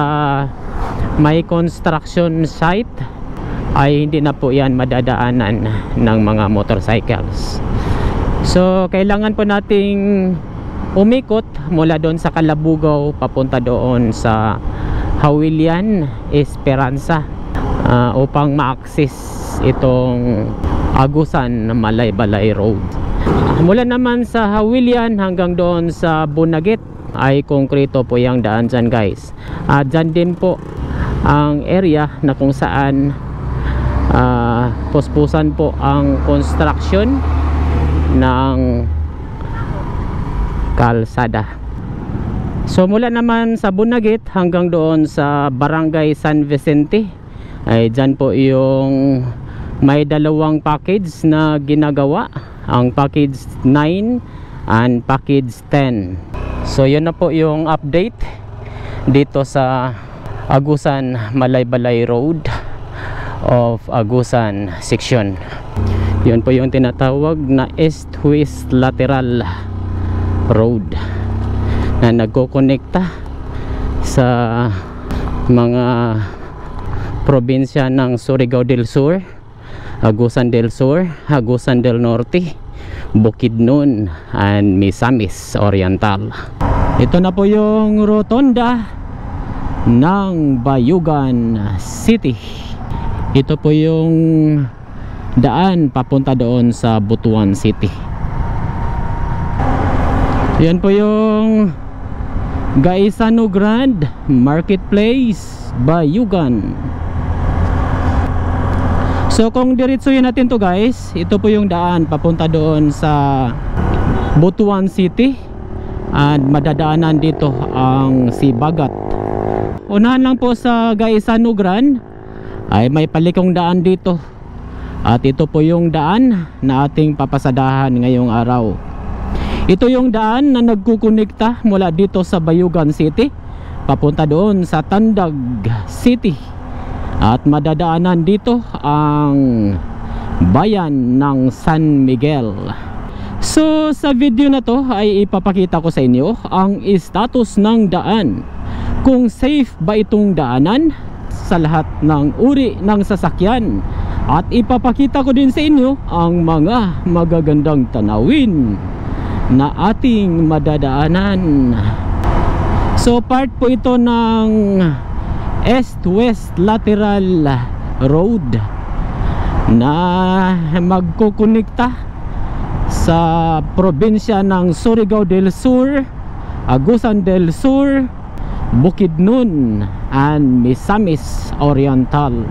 may construction site ay hindi na po yan madadaanan ng mga motorcycles. So kailangan po nating umikot mula doon sa Kalabugaw papunta doon sa Hawilian Esperanza upang ma-access itong Agusan Malaybalay Road. Mula naman sa Hawilian hanggang doon sa Bunagit ay konkreto po yung daan dyan guys. At dyan din po ang area na kung saan puspusan po ang construction ng kalsada. So mula naman sa Bunagit hanggang doon sa Barangay San Vicente ay dyan po yung may dalawang package na ginagawa, ang package 9 and package 10. So yun na po yung update dito sa Agusan Malaybalay Road of Agusan section. Yun po yung tinatawag na east-west lateral road na nagkokonekta sa mga probinsya ng Surigao del Sur, Agusan del Sur, Agusan del Norte, Bukidnon and Misamis Oriental. Ito na po yung rotonda ng Bayugan City. Ito po yung daan papunta doon sa Butuan City. Yan po yung Gaisano Grand Marketplace, Bayugan. So kung diretsuhin natin to guys, ito po yung daan papunta doon sa Butuan City at madadaanan dito ang Sibagat. Unahan lang po sa Gaisano Grand ay may palikong daan dito at ito po yung daan na ating papasadahan ngayong araw. Ito yung daan na nagkukonekta mula dito sa Bayugan City papunta doon sa Tandag City at madadaanan dito ang bayan ng San Miguel. So sa video na to ay ipapakita ko sa inyo ang status ng daan, kung safe ba itong daanan sa lahat ng uri ng sasakyan, at ipapakita ko din sa inyo ang mga magagandang tanawin na ating madadaanan. So part po ito ng east-west lateral road na magkukonekta sa probinsya ng Surigao del Sur, Agusan del Sur, Bukidnon and Misamis Oriental.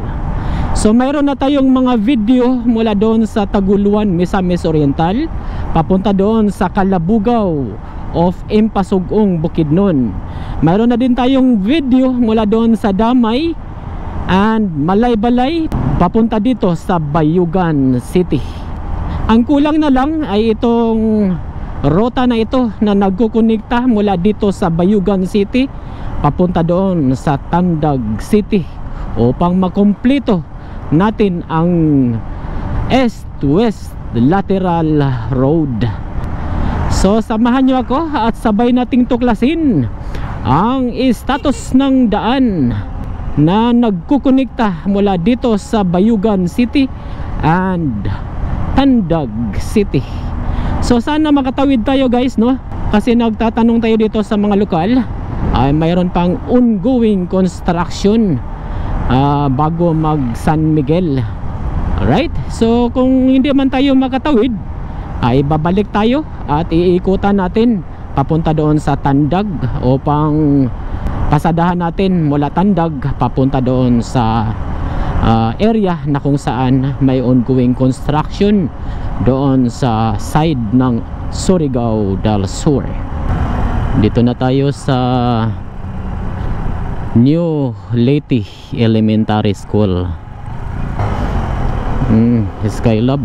So mayroon na tayong mga video mula doon sa Taguluan, Misamis Oriental papunta doon sa Kalabugaw of Impasugong, Bukidnon. Mayroon na din tayong video mula doon sa Damay and Malaybalay papunta dito sa Bayugan City. Ang kulang na lang ay itong rota na ito na nagkukonekta mula dito sa Bayugan City papunta doon sa Tandag City upang makumpleto natin ang east-west lateral road. So samahan nyo ako at sabay nating tuklasin ang status ng daan na nagkukonekta mula dito sa Bayugan City and Tandag City. So sana makatawid tayo guys, no? Kasi nagtatanong tayo dito sa mga lokal, ay mayroon pang ongoing construction bago mag San Miguel. Alright, so kung hindi man tayo makatawid, ay babalik tayo at iikutan natin papunta doon sa Tandag upang pasadahan natin mula Tandag papunta doon sa area na kung saan may ongoing construction doon sa side ng Surigao del Sur. Dito na tayo sa New Leyte Elementary School. Skylab.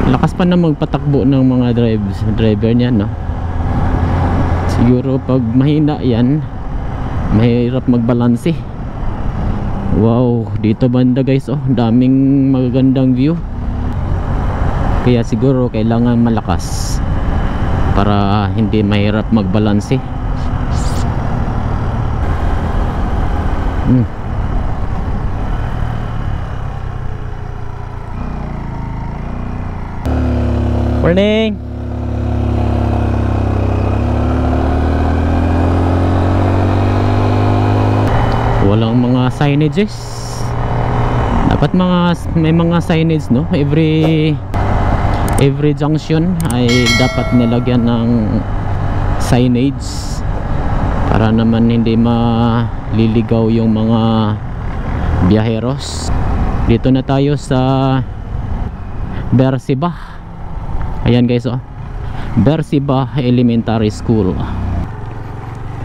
Lakas pa na magpatakbo ng mga driver niyan, no? Siguro pag mahina yan, mahirap magbalanse. Wow, dito banda guys, oh, daming magagandang view. Kaya siguro kailangan malakas para hindi mahirap magbalanse. Morning. Walang mga signages. Dapat may mga signage, no? Every junction ay dapat nilagyan ng signage para naman hindi maliligaw yung mga biyaheros. Dito na tayo sa Bersiba. Ayan guys, oh, Bersiba Elementary School.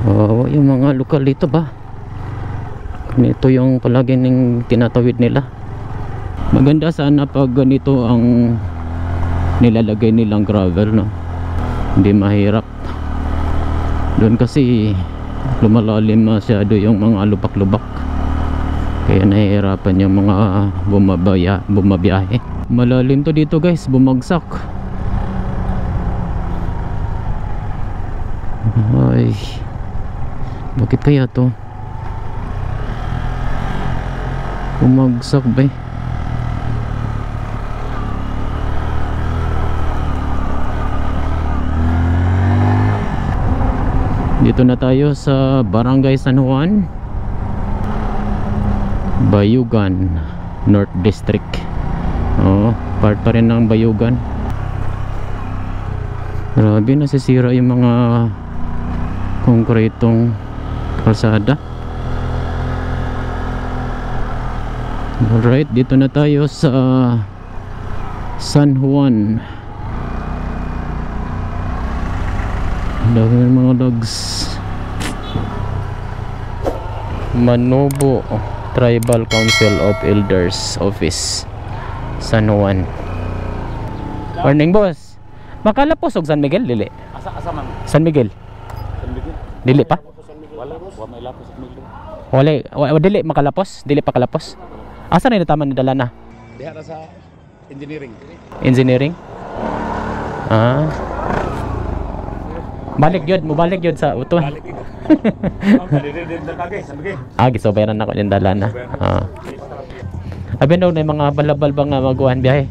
Oh, yung mga lokal dito ba, ito yung palagi ng tinatawid nila. Maganda sana pag ganito ang nilalagay nilang gravel, no? Hindi mahirap. Doon kasi lumalalim masyado yung mga lubak-lubak, kaya nahihirapan yung mga bumabiyahe. Malalim to dito guys, bumagsak. Ay, bakit kaya to bumagsak ba? Dito na tayo sa Barangay San Juan, Bayugan North District. Oh, part pa rin ng Bayugan. Grabe, nasisira yung mga konkretong kalsada. Alright, dito na tayo sa San Juan. Dami ng mga dogs. Manobo Tribal Council of Elders Office, San Juan. Morning boss. Makalapos og San Miguel dili? Asa man? San Miguel. San Miguel. Dili pa? Wala, may lapos San Miguel. Wala, dili makalapos, dili pa kalapos. Asa na tama ni dala na? Diha na sa engineering. Engineering? Ah. Balik yun, mubalik yun sa utuan. Balik yun. Gisobayaran ako yung dala na. Abi na yung mga balabal bang maguhan biyahe.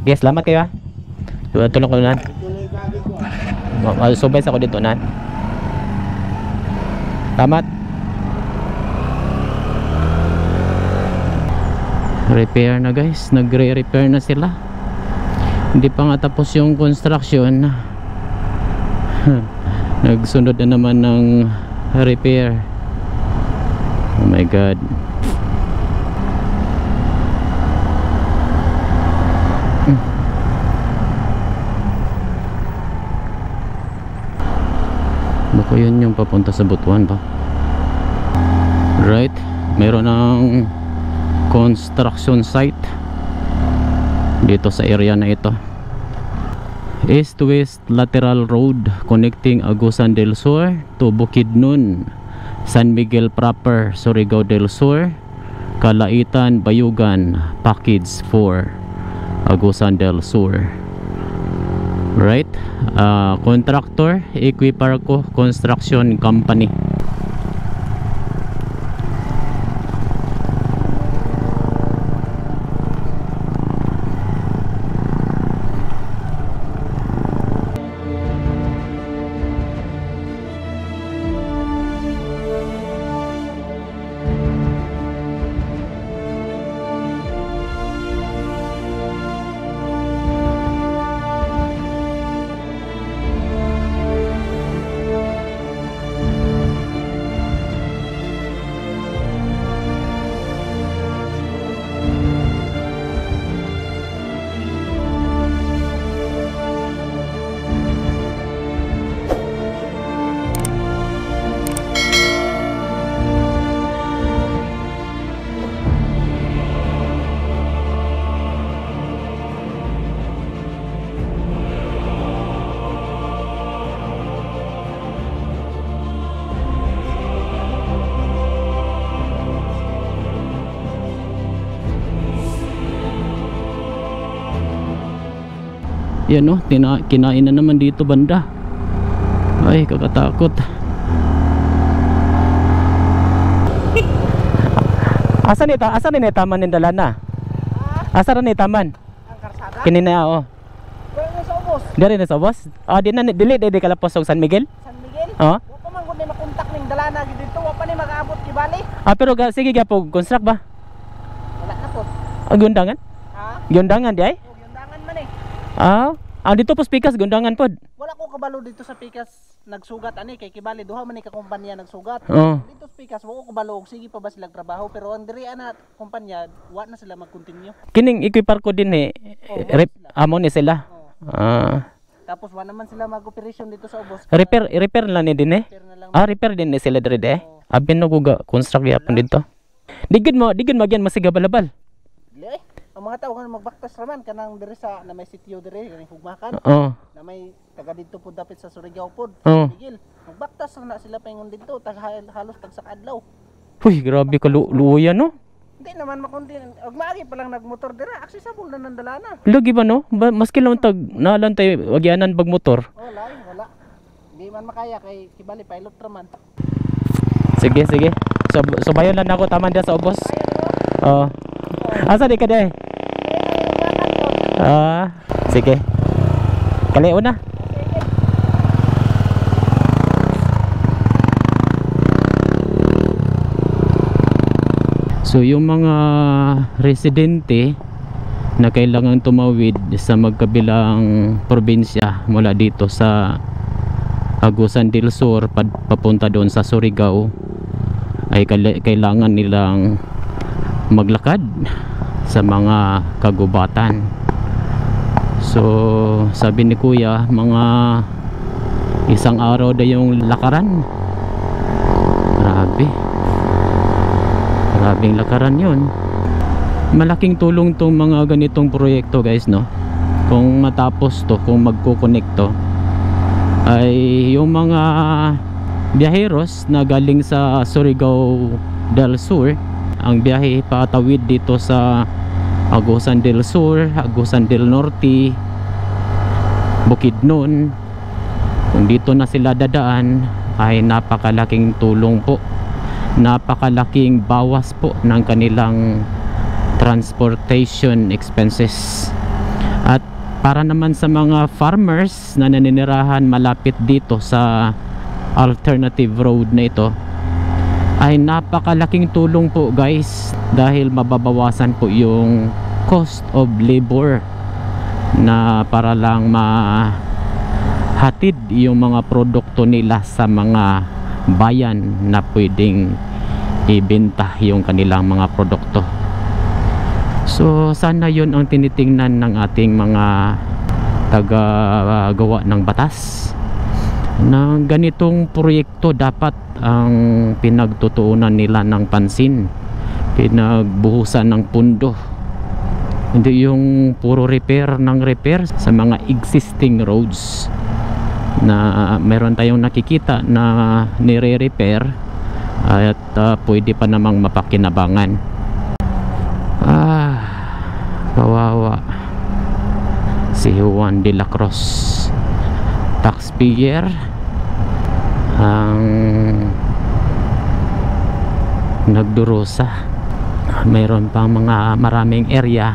Yes, salamat kayo ha. Tulong ko na. Subay sa ako dito na. Salamat. Repair na guys, nagre-repair na sila. Hindi pa nga tapos yung construction. Nagsunod na naman ng repair. Oh my god. Baka yun yung papunta sa Butuan ba? Right, mayroon ng construction site dito sa area na ito. East to west lateral road connecting Agusan del Sur to Bukidnon, San Miguel proper, Surigao del Sur, Calaitan Bayugan Package 4 Agusan del Sur. Right? Contractor Equiparco Construction Company. Yan oh, kinain na naman dito banda. Ay, kakatakot. Asan ni taman ng Dalana? Asan ni taman?
Ang karsada?
Kinina oh.
Kaya sa ubos.
Dari na sa ubos? Dili kalapos og San Miguel?
San Miguel?
Oh.
Wa pa man gud ni makontak ning Dalana gid dito, wa pa ni mag-abot kibali.
Pero sige gyapon construct ba?
Wala na pod.
Gundangan?
Ha?
Gundangan di ay?
O yundangan man eh.
Dito po Pikas gundangan pod.
Wala ko kabalo dito sa Pikas nagsugat ani kay kibali duha man ni ka kumpanya nagsugat.
Oh.
Dito sa Pikas wa ko kabalo og sige pa ba sila trabaho pero ang diri ana kumpanya wa na sila mag-continue.
Kining Equiparco din amo ni sila.
Tapos wa naman sila mag-operation dito sa ubos.
Repair lang ni din
Repair na lang.
repair din ni sila dire de. Abin no guga construct yapon dito. Digid magyan masigabalabal.
Dili eh. Ang mga tao nga magbaktas raman kanang diri sa na may sitio diri kaning hugmakan.
Oo.
Na may taga dito po dapit sa Surigao pod.
Oo.
Miguel. Magbaktas na sila paingon dito halos tag sa adlaw.
Uy, grabe ka luya no.
Hindi naman makontin. Og maagi pa lang nagmotor dira, accessible na ng Dalana.
Lugi ba no? Maski lang tag nalan tay wagyanan bag motor.
Wala. Hindi man makaya kay kibali pilot raman.
Sige. Subayon lang ako taman dia sa ubos. Oo. Asa di ka de? Sige. Kaleo na. So yung mga residente na kailangan tumawid sa magkabilang probinsya mula dito sa Agusan del Sur papunta doon sa Surigao ay kailangan nilang maglakad sa mga kagubatan. So sabi ni kuya mga isang araw daw yung lakaran. Grabing lakaran yun. Malaking tulong tong mga ganitong proyekto guys no. Kung matapos to, kung magkukonekto ay yung mga biyaheros na galing sa Surigao del Sur, ang biyahe patawid dito sa Agusan del Sur, Agusan del Norte, Bukidnon, kung dito na sila dadaan ay napakalaking tulong po, napakalaking bawas po ng kanilang transportation expenses. At para naman sa mga farmers na naninirahan malapit dito sa alternative road na ito ay napakalaking tulong po guys, dahil mababawasan po yung cost of labor na para lang mahatid yung mga produkto nila sa mga bayan na pwedeng ibenta yung kanilang mga produkto. So sana yun ang tinitingnan ng ating mga taga-gawa ng batas, na ganitong proyekto dapat ang pinagtutuunan nila ng pansin, pinagbuhusan ng pundo, hindi yung puro repair sa mga existing roads na meron tayong nakikita na nire-repair at pwede pa namang mapakinabangan. Kawawa si Juan de la Cruz, taxpayer ang nagdurusa. Mayroon pang maraming area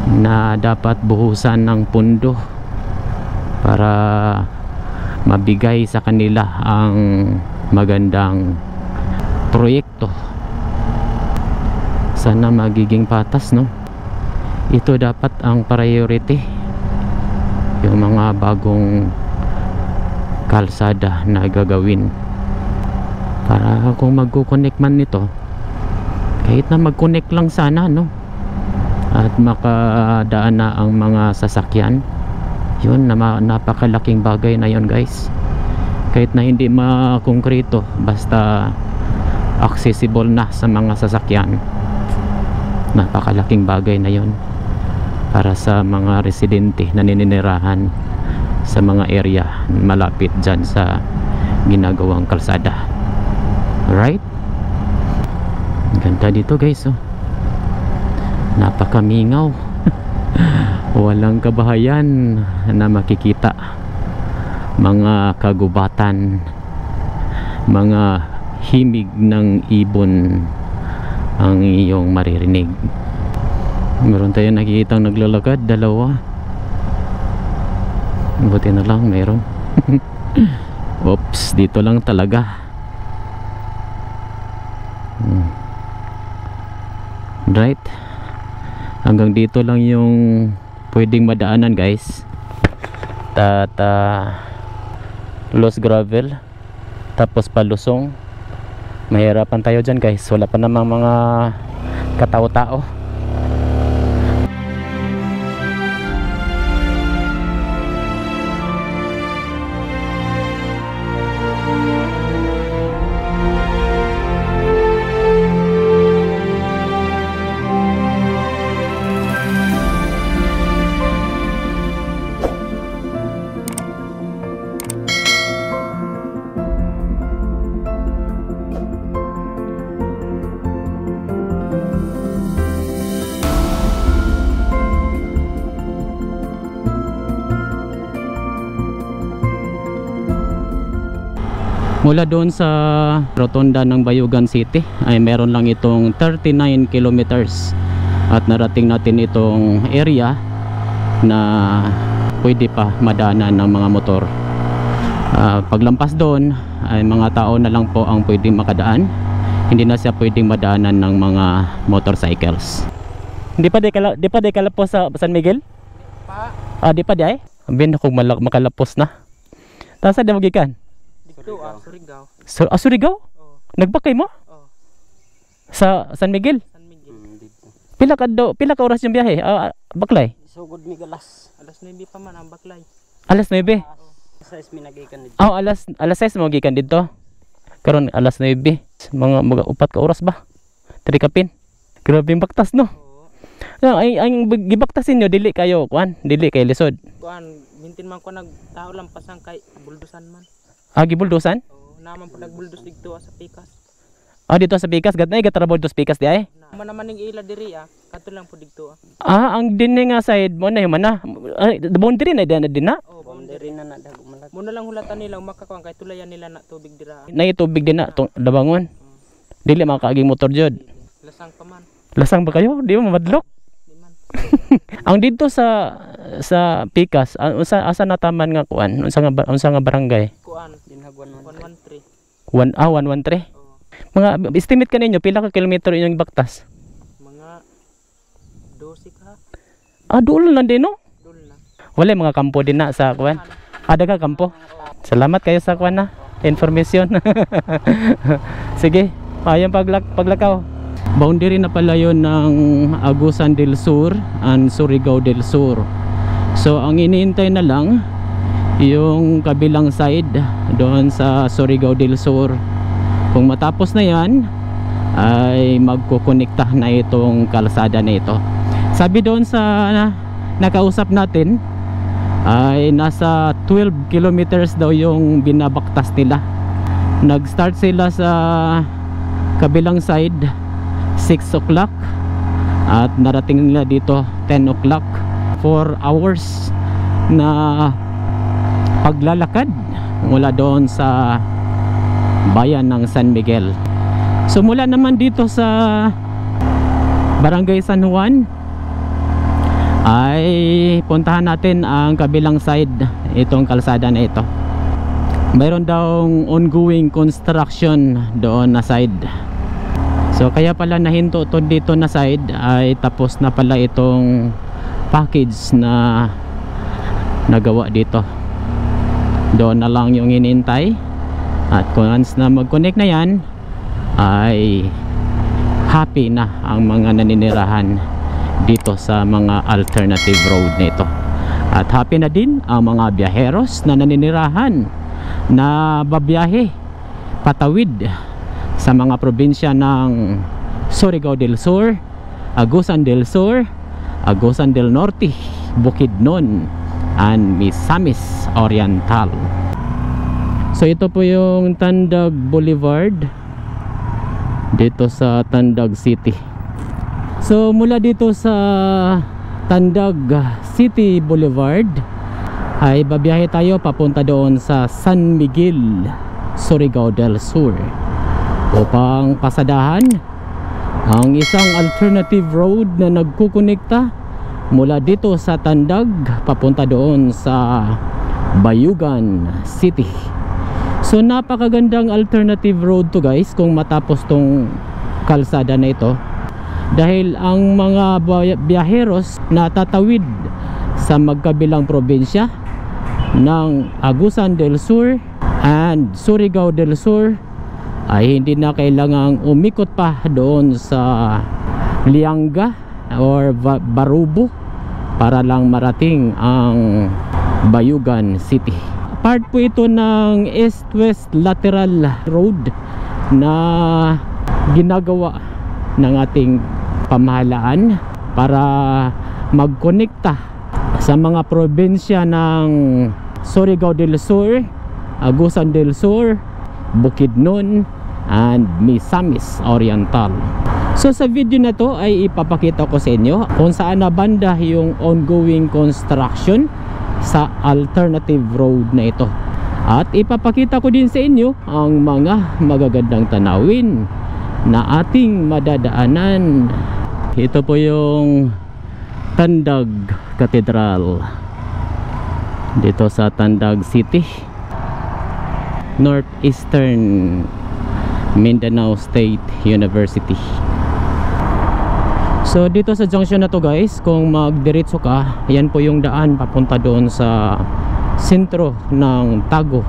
na dapat buhusan ng pundo para mabigay sa kanila ang magandang proyekto. Sana magiging patas, no? Ito dapat ang priority, yung mga bagong kalsada na gagawin, para kung magkukonek man nito, kahit na magkonek lang sana, no? At makadaan na ang mga sasakyan, yun, napakalaking bagay na yun, guys. Kahit na hindi makongkrito, basta accessible na sa mga sasakyan, napakalaking bagay na yun para sa mga residente na nininirahan sa mga area malapit dyan sa ginagawang kalsada. Alright, ganda dito, guys, oh. Napakamingaw. Walang kabahayan na makikita, mga kagubatan, mga himig ng ibon ang iyong maririnig. Meron tayo nakikitang naglalakad, dalawa. Buti na lang meron. Oops, dito lang talaga. Right, hanggang dito lang yung pwedeng madaanan, guys. Los gravel, tapos palusong. Mahirapan tayo dyan, guys. Wala pa namang mga katao-tao. Mula doon sa rotonda ng Bayugan City ay meron lang itong 39 kilometers at narating natin itong area na pwede pa madaanan ng mga motor. Paglampas doon ay mga tao na lang po ang pwedeng makadaan, hindi na siya pwedeng madaanan ng mga motorcycles. Di pa di kalapos sa San Miguel? Di pa di ay? Bin ako makalapos na. Tasa di magikan?
Surigao.
Surigao?
Oo.
Nagbakay mo?
Oo.
Sa San Miguel?
San Miguel.
Pila ka oras yung biyahe? Baklay?
Sugod mi galas. Alas 9 pa man ang baklay.
Alas 9?
Sa mi nagikan dito.
Alas 6 mo gikan dito. Karon alas 9. Mga 4 ka oras ba? 3 kapin. Grabe yung baktas, no? Oo. Ang gibaktasin nyo, dili kayo kuan, dili kay lisod.
Kuan, mintin man ko nagtao lang pasang kay buldusan man.
Gibuldusan?
Oo, naman po nagbuldos dito sa Pikas.
Dito sa Pikas, gatnay gatrabol to sa Pikas di ay?
Naman ning ila diri kato lang po dito.
Ang dinne nga side mo na yung mana. The boundary na din na.
Oh, boundary na dago man. Muna lang hulatan nila makakuan kay tulayan nila na tubig dira.
Nay tubig din na tong Labangon. Dili makakaaging motor jud.
Lasang pa man.
Lasang ba kayo? Di mo madlok?
Di man.
Ang dito sa Pikas, asa nataman nga kuan? Unsa nga barangay?
Kuan, Dinhag 113.
113.
Oo.
Mga estimate kaninyo pila ka kilometro inyong baktas?
Mga 12 ka.
Duol lang din, no?
Dul na.
Wala mga kampo din na sa kuan. Daga kampo. Salamat kayo sa kuan na information. Sige, ayang paglakaw. Boundary na pala yun ng Agusan del Sur and Surigao del Sur. So ang iniintay na lang yung kabilang side doon sa Surigao del Sur. Kung matapos na yan ay magkukonekta na itong kalsada na ito. Sabi doon sa nakausap natin ay nasa 12 kilometers daw yung binabaktas nila. Nag-start sila sa kabilang side 6 o'clock At narating nila dito 10 o'clock. 4 hours na paglalakad mula doon sa bayan ng San Miguel. So mula naman dito sa Barangay San Juan ay puntahan natin ang kabilang side, itong kalsada na ito. Mayroon daw ongoing construction doon na side. So kaya pala nahinto to dito na side ay tapos na pala itong package na nagawa dito. Doon na lang yung hinintay. At kung once na mag-connect na yan ay happy na ang mga naninirahan dito sa mga alternative road na ito. At happy na din ang mga biyaheros na naninirahan na babiyahe patawid sa mga probinsya ng Surigao del Sur, Agusan del Sur, Agusan del Norte, Bukidnon, and Misamis Oriental. So ito po yung Tandag Boulevard dito sa Tandag City. So mula dito sa Tandag City Boulevard ay babiyahe tayo papunta doon sa San Miguel, Surigao del Sur, upang pasadahan ang isang alternative road na nagkukonekta mula dito sa Tandag papunta doon sa Bayugan City. So napakagandang alternative road to guys kung matapos tong kalsada na ito, dahil ang mga biyaheros na tatawid sa magkabilang probinsya ng Agusan del Sur and Surigao del Sur ay hindi na kailangang umikot pa doon sa Lianga or Barubo para lang marating ang Bayugan City. Part po ito ng east-west lateral road na ginagawa ng ating pamahalaan para magkonekta sa mga probinsya ng Surigao del Sur, Agusan del Sur, Bukidnon, and Misamis Oriental. So sa video na to ay ipapakita ko sa inyo kung saan na banda yung ongoing construction sa alternative road na ito. At ipapakita ko din sa inyo ang mga magagandang tanawin na ating madadaanan. Ito po yung Tandag Cathedral dito sa Tandag City, Northeastern Mindanao State University. So dito sa junction na to guys, kung magdiretso ka, yan po yung daan papunta doon sa sentro ng Tago,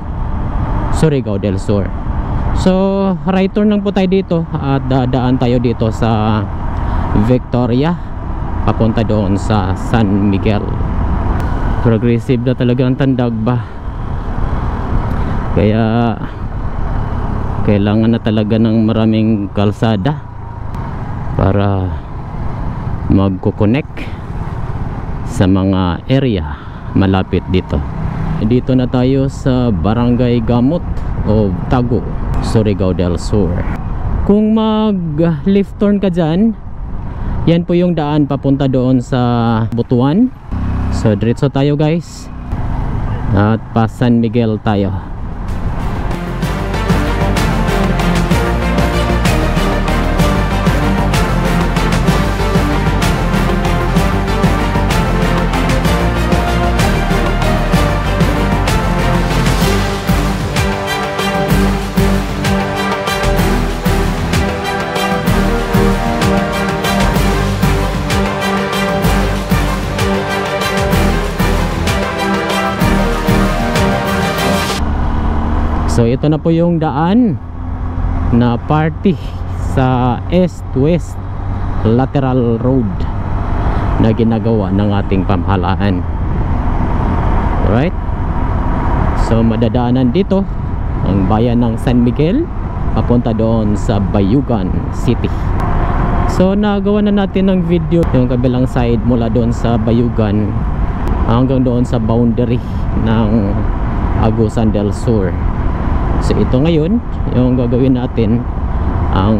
Surigao del Sur. So right turn lang po tayo dito at dadaan tayo dito sa Victoria papunta doon sa San Miguel. Progressive na talaga ang Tandag ba, kaya kailangan na talaga ng maraming kalsada para magkukonek sa mga area malapit dito. Dito na tayo sa Barangay Gamot o Tago, Surigao del Sur. Kung mag left turn ka dyan, yan po yung daan papunta doon sa Butuan. So diretso tayo guys at pa San Miguel tayo. So ito na po yung daan na party sa east-west lateral road na ginagawa ng ating pamahalaan. Alright, so madadaanan dito ang bayan ng San Miguel papunta doon sa Bayugan City. So nagawa na natin ng video yung kabilang side mula doon sa Bayugan hanggang doon sa boundary ng Agusan del Sur. So ito ngayon yung gagawin natin ang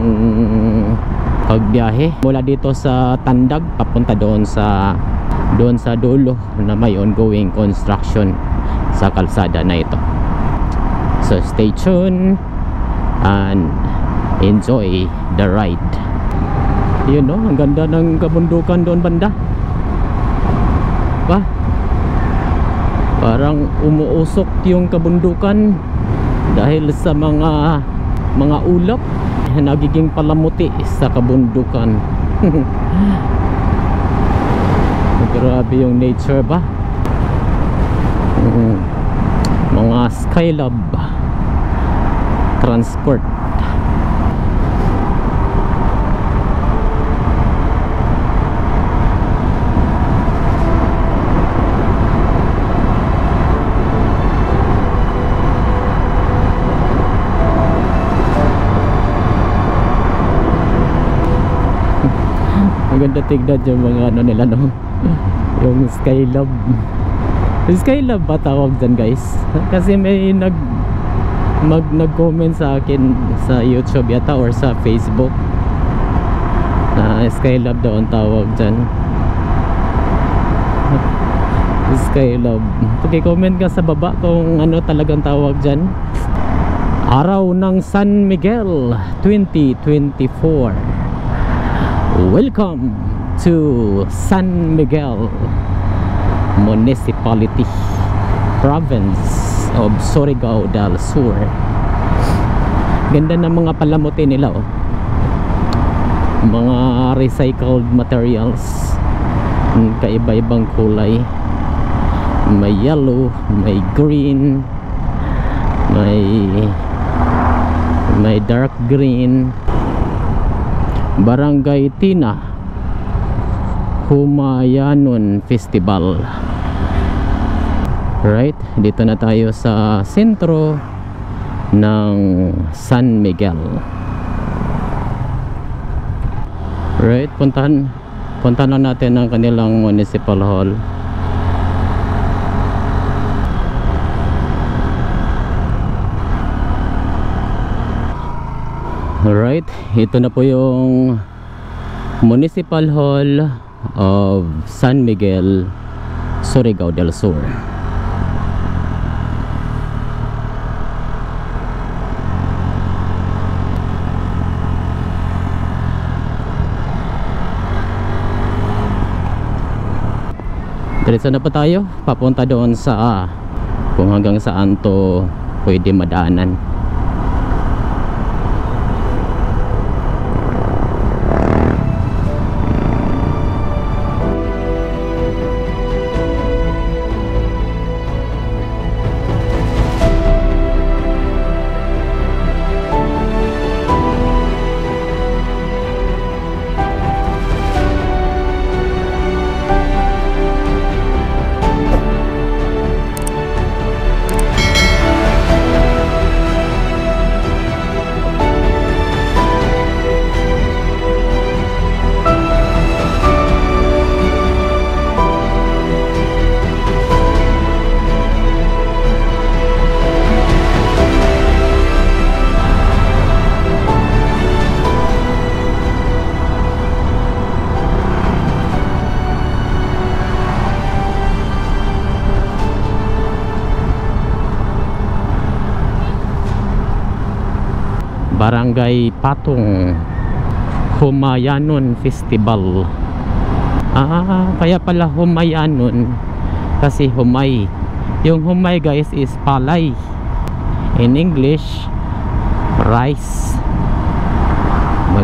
pagbiyahe mula dito sa Tandag papunta doon sa dulo na may ongoing construction sa kalsada na ito. So stay tuned and enjoy the ride. Yun no, ang ganda ng kabundukan doon banda. Ba? Parang umuusok yung kabundukan dahil sa mga ulap nagiging palamuti sa kabundukan. Grabe yung nature ba? Mga Skylab transport. Maganda tignan yung mga ano nila no. Yung Skylab. Skylab ba tawag dyan guys? Kasi may nag-comment sa akin sa YouTube yata or sa Facebook na Skylab daw ang tawag dyan. Skylab. Pag-comment ka sa baba kung ano talagang tawag dyan. Araw ng San Miguel 2024. Welcome to San Miguel Municipality, Province of Surigao del Sur. Ganda ng mga palamuti nila oh. Mga recycled materials, kaiba-ibang kulay. May yellow, may green, may dark green. Barangay Tina Humayanon Festival. Right, dito na tayo sa sentro ng San Miguel. Right, puntahan lang natin ang kanilang municipal hall. Alright, ito na po yung Municipal Hall of San Miguel, Surigao del Sur. Diretso na po tayo, papunta doon sa kung hanggang saan to pwede madaanan. Barangay Patong Humayanon Festival. Kaya pala Humayanon kasi humay. Yung humay guys is palay. In English, rice.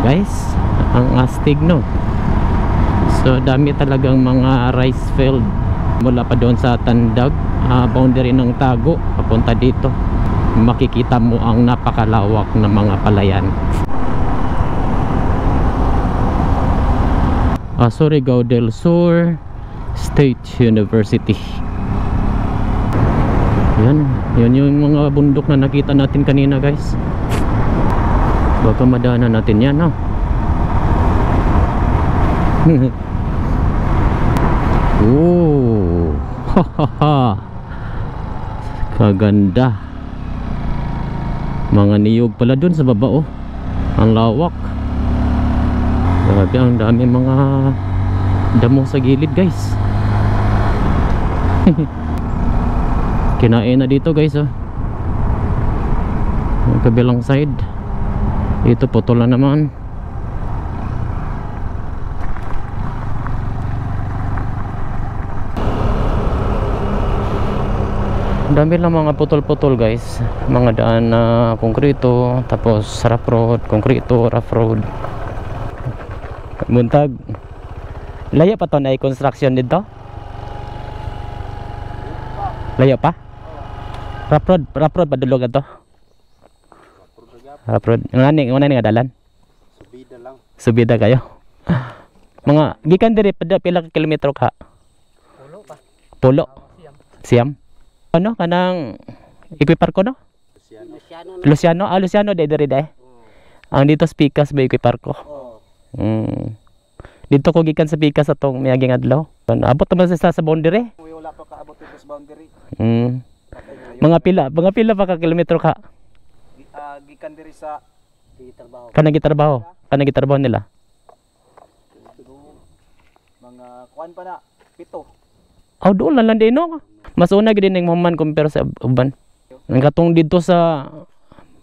Guys, ang astig no. So dami talagang mga rice field mula pa doon sa Tandag, boundary ng Tago papunta dito. Makikita mo ang napakalawak ng mga palayan. Surigao del Sur State University. Yan yung mga bundok na nakita natin kanina guys. Baka madaanan natin yan no? Oh, kaganda. Mga niyog pala dun sa baba oh. Ang lawak. Grabe, ang dami mga damo sa gilid guys. Kinain na dito guys oh. Ang kabilang side. Ito putol na naman. Dami lang mga putol-putol guys. Mga daan na konkrito, tapos rough road, konkrito, rough road. Muntag. Layo pa to na i-construction dito? Layo pa? Rough road padulog to? Rough road. Ngani nga dalan?
Subida lang.
Subida kayo. Mga gikan diri pila ka kilometro ka?
Pulo pa.
Pulo. Siyam. Ano kanang Equiparco no?
Luciano.
Luciano de diri de. Ang dito sa Picas ba Equiparco? Dito ko gikan sa Picas atong miaging adlaw. Abot naman sa boundary.
Wala pa kaabot dito sa boundary.
Mga pila pa ka kilometro ka?
Gikan diri sa trabaho.
Kanang gitrabaho nila.
Mga kuan pa na 7.
Aw doon lang din no. Mas una gid ning maman compare sa uban. Ang katong dito sa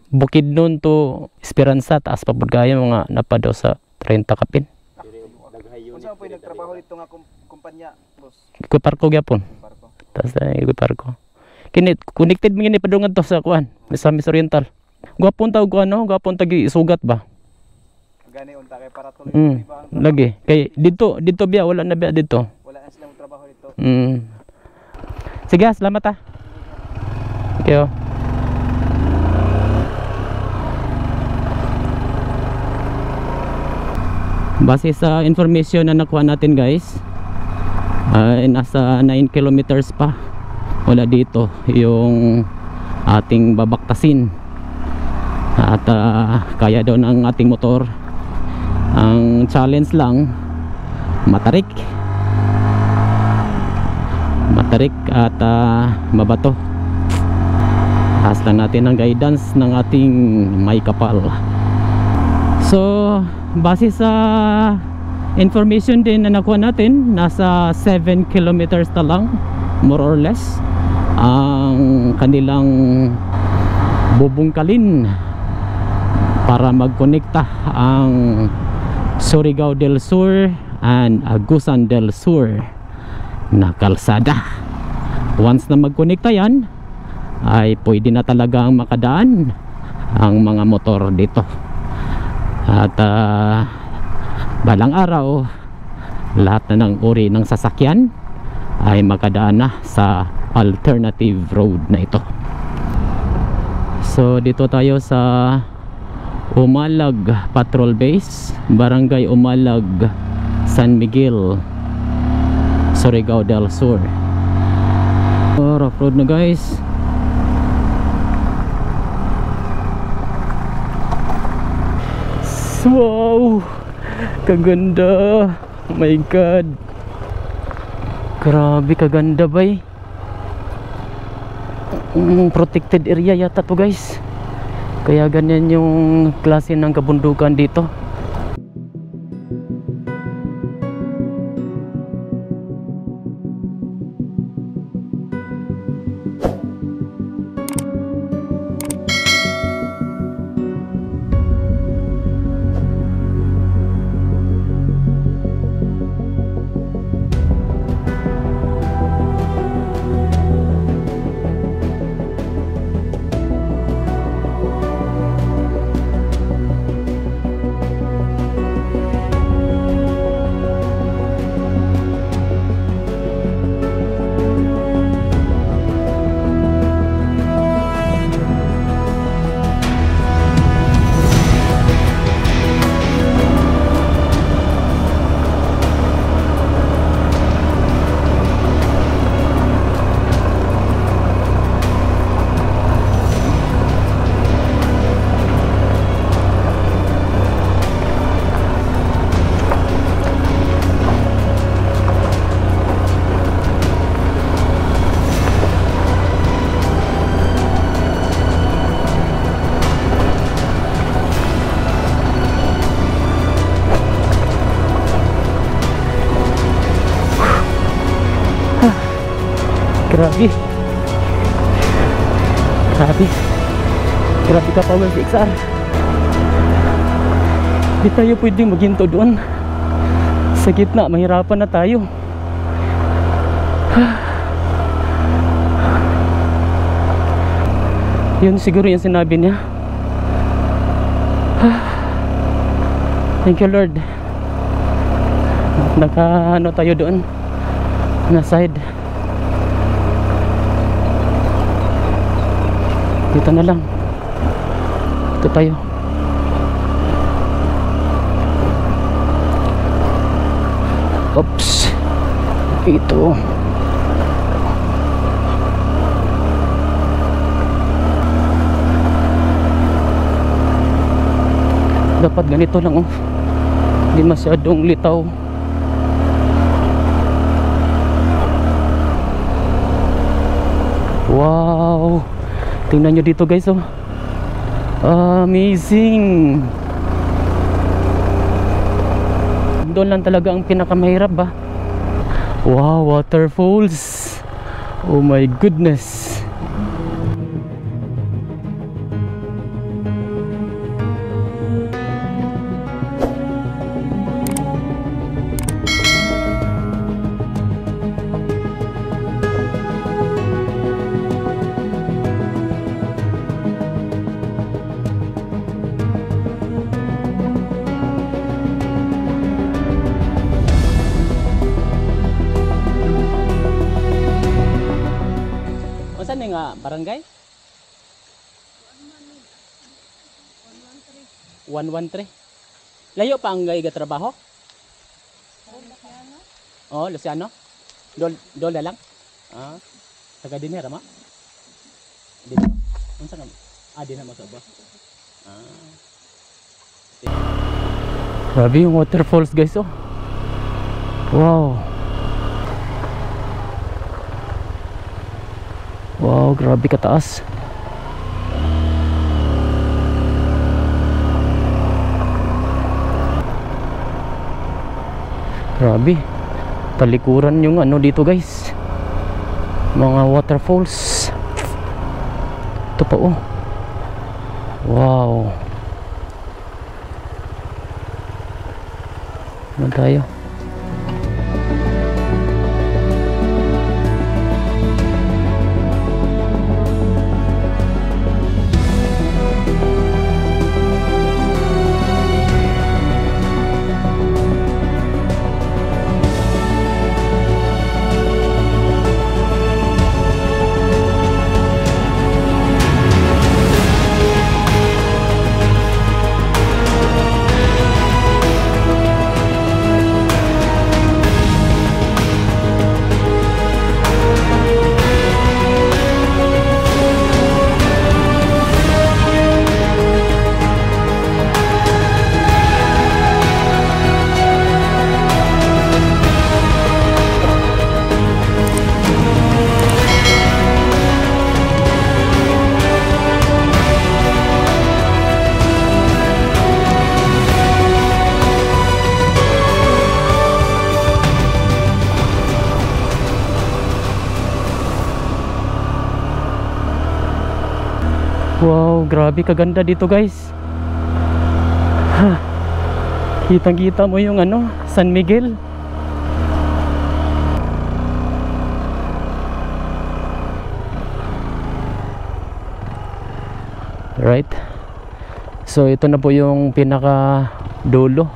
Bukidnon to Esperanza taas pa pud kayo mga napadaw sa 30 kapin.
Unsa po nagtrabaho dito nga kumpanya, boss?
Equiparco gyapon. Taas na Equiparco. Kini connected mi ni padungan to sa kuan, Misamis Oriental. Gwapon tawag ko ano, gwapon tagi sugat ba?
Gani unta kay para tuloy ba ang
lagi kay dito biya wala na biya dito.
wala na silang trabaho dito.
Sige, salamat ah. Thank you. Base sa information na nakuha natin guys, nasa 9 kilometers pa wala dito yung ating babaktasin. At kaya daw ng ating motor. Ang challenge lang matarik at mabato. Taas lang natin ang guidance ng ating may kapal. So base sa information din na nakuha natin, nasa 7 kilometers na lang more or less ang kanilang bubungkalin para magkonekta ang Surigao del Sur and Agusan del Sur na kalsada. Once na magkonekta yan ay pwede na talagang makadaan ang mga motor dito. At balang araw lahat na ng uri ng sasakyan ay makadaan na sa alternative road na ito. So dito tayo sa Umalag Patrol Base, Barangay Umalag, San Miguel, Surigao del Sur. Rough road na guys. Wow, kaganda. Oh my god, grabe kaganda bay. Protected area yata to guys, kaya ganyan yung klase ng kabundukan dito. Grabe. Grabe. Grabe ka power si XR. Di tayo pwedeng maghinto doon. Sa gitna, mahirapan na tayo. Yun siguro yung sinabi niya. Thank you Lord. Naka ano tayo doon na side. Dito na lang. Dito tayo. Oops. Ito. Dapat ganito lang oh. Hindi masyadong litaw. Wow. Tingnan nyo dito guys oh. Amazing. Doon lang talaga ang pinakamahirap ba. Wow, waterfalls. Oh my goodness. Saan nga barangay? 113. Layo pa ang gay trabaho? Oh, Luciano. Dol na lang. Ah, taga din ra ma. Dito. Unsa ka? Di na mo sa boss. Grabe yung waterfalls guys oh. Wow. Wow, grabe kataas. Grabe. Talikuran yung ano dito guys. Mga waterfalls. Ito pa oh. Wow. Naman tayo. Wow, grabe kaganda dito guys. Kitang-kita mo yung ano, San Miguel. Right. So ito na po yung pinaka dulo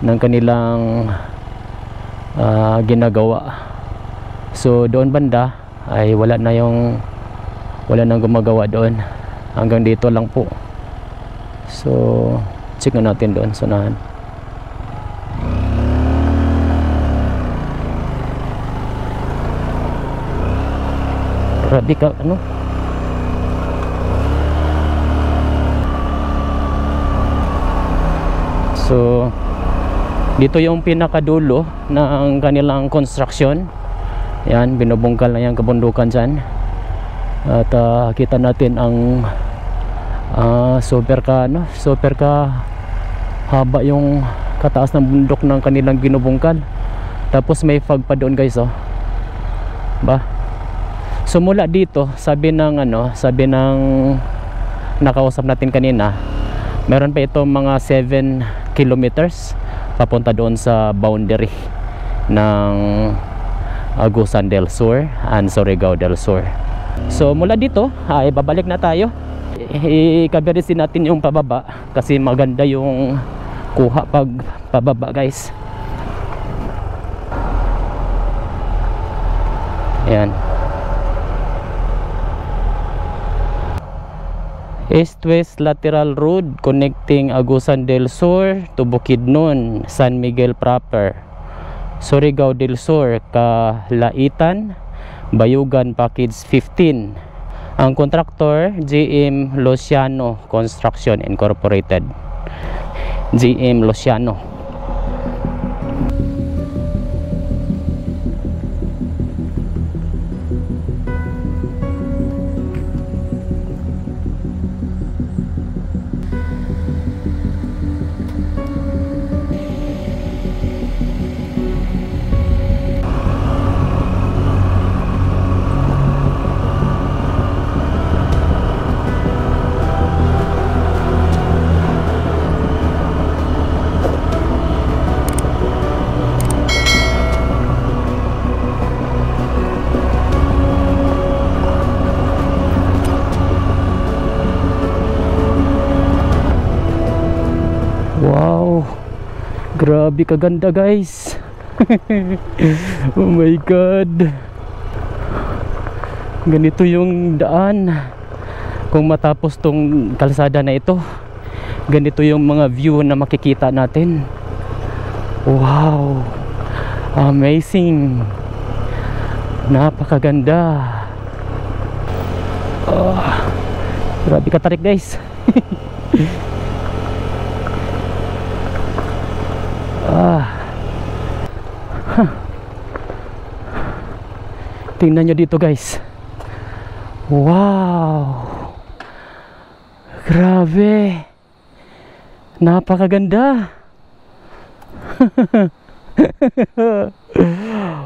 ng kanilang ginagawa. So doon banda ay wala nang gumagawa doon. Hanggang dito lang po. So check na natin doon sa unahan. Grabe ka ano. So dito yung pinakadulo ng kanilang construction. Yan, binubungkal na yung kabundukan dyan. At kita natin ang super ka haba yung kataas ng bundok ng kanilang binubungkal. Tapos may fog pa doon guys oh. Ba? So mula dito, sabi ng nakausap natin kanina, meron pa itong mga 7 kilometers papunta doon sa boundary ng Agusan del Sur and Surigao del Sur. So mula dito ay babalik na tayo. I-coverin natin yung pababa kasi maganda yung kuha pag pababa, guys. Ayan. East-west lateral road connecting Agusan del Sur to Bukidnon, San Miguel proper, Surigao del Sur, Kalaitan, Bayugan Package 15. Ang contractor, GM Luciano Construction Incorporated. GM Luciano. Wow, grabe kaganda, guys. Oh my god, ganito yung daan. Kung matapos tong kalsada na ito, ganito yung mga view na makikita natin. Wow, amazing, napakaganda. Grabe katarik, guys. Tingnan nyo dito, guys. Wow, grabe, napakaganda.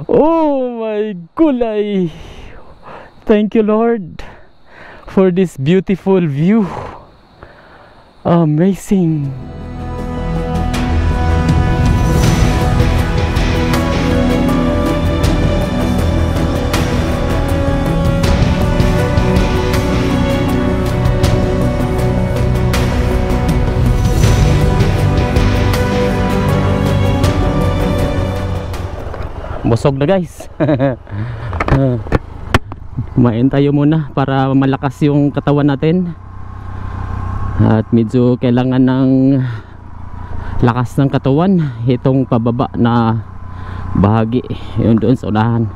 Oh my gulay, thank you, Lord, for this beautiful view. Amazing. Busog na, guys. Kumain tayo muna para malakas yung katawan natin. At medyo kailangan ng lakas ng katawan itong pababa na bahagi, yun doon sa unahan.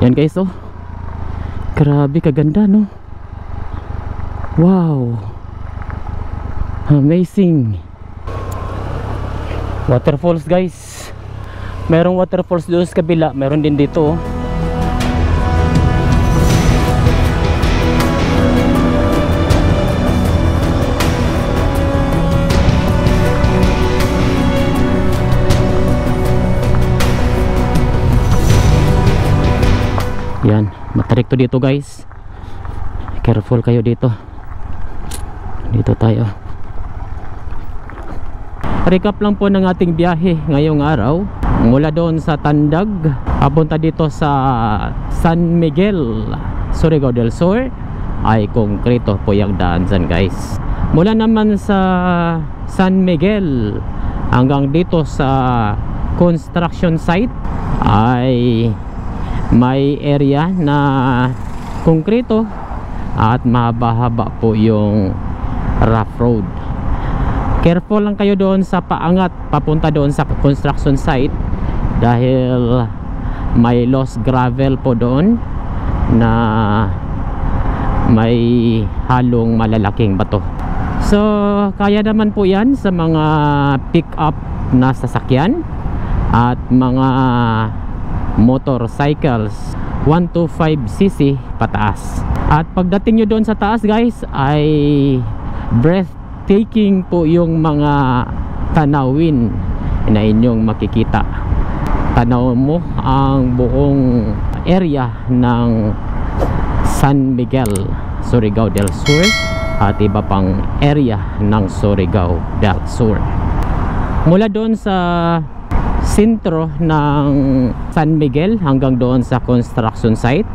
Yan, guys, oh. Grabe kaganda, no? Wow, amazing. Waterfalls, guys. Merong waterfalls doon sa kabila, meron din dito. Yan, matarik to dito, guys. Careful kayo dito. Dito tayo. Recap lang po ng ating biyahe ngayong araw. Mula doon sa Tandag, papunta dito sa San Miguel, Surigao del Sur, ay konkreto po yung daan dyan, guys. Mula naman sa San Miguel hanggang dito sa construction site ay may area na konkreto at mahaba-haba po yung rough road. Careful lang kayo doon sa paangat papunta doon sa construction site dahil may lost gravel po doon na may halong malalaking bato. So kaya naman po yan sa mga pick up na sasakyan at mga motorcycles 125cc pataas. At pagdating nyo doon sa taas, guys, ay breathtaking po yung mga tanawin na inyong makikita. Tanaw mo ang buong area ng San Miguel, Surigao del Sur at iba pang area ng Surigao del Sur. Mula doon sa sentro ng San Miguel hanggang doon sa construction site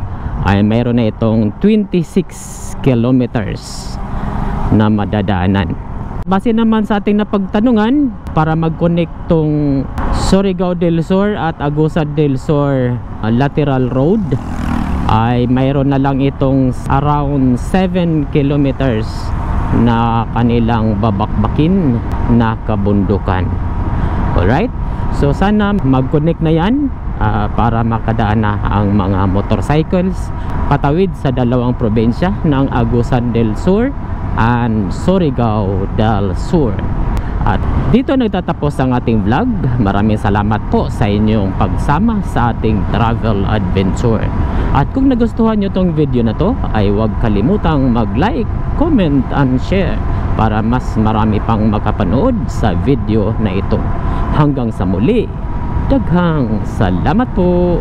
ay mayroon na itong 26 kilometers na madadaanan. Base naman sa ating napagtanungan, para mag-connect tong Surigao del Sur at Agusan del Sur lateral road ay mayroon na lang itong around 7 kilometers na kanilang babakbakin na kabundukan. Alright, so sana mag-connect na yan para makadaan na ang mga motorcycles patawid sa dalawang probinsya ng Agusan del Sur and Surigao del Sur. At dito nagtatapos ang ating vlog. Maraming salamat po sa inyong pagsama sa ating travel adventure. At kung nagustuhan nyo tong video na to ay huwag kalimutang mag-like, comment and share para mas marami pang makapanood sa video na ito. Hanggang sa muli, daghang salamat po.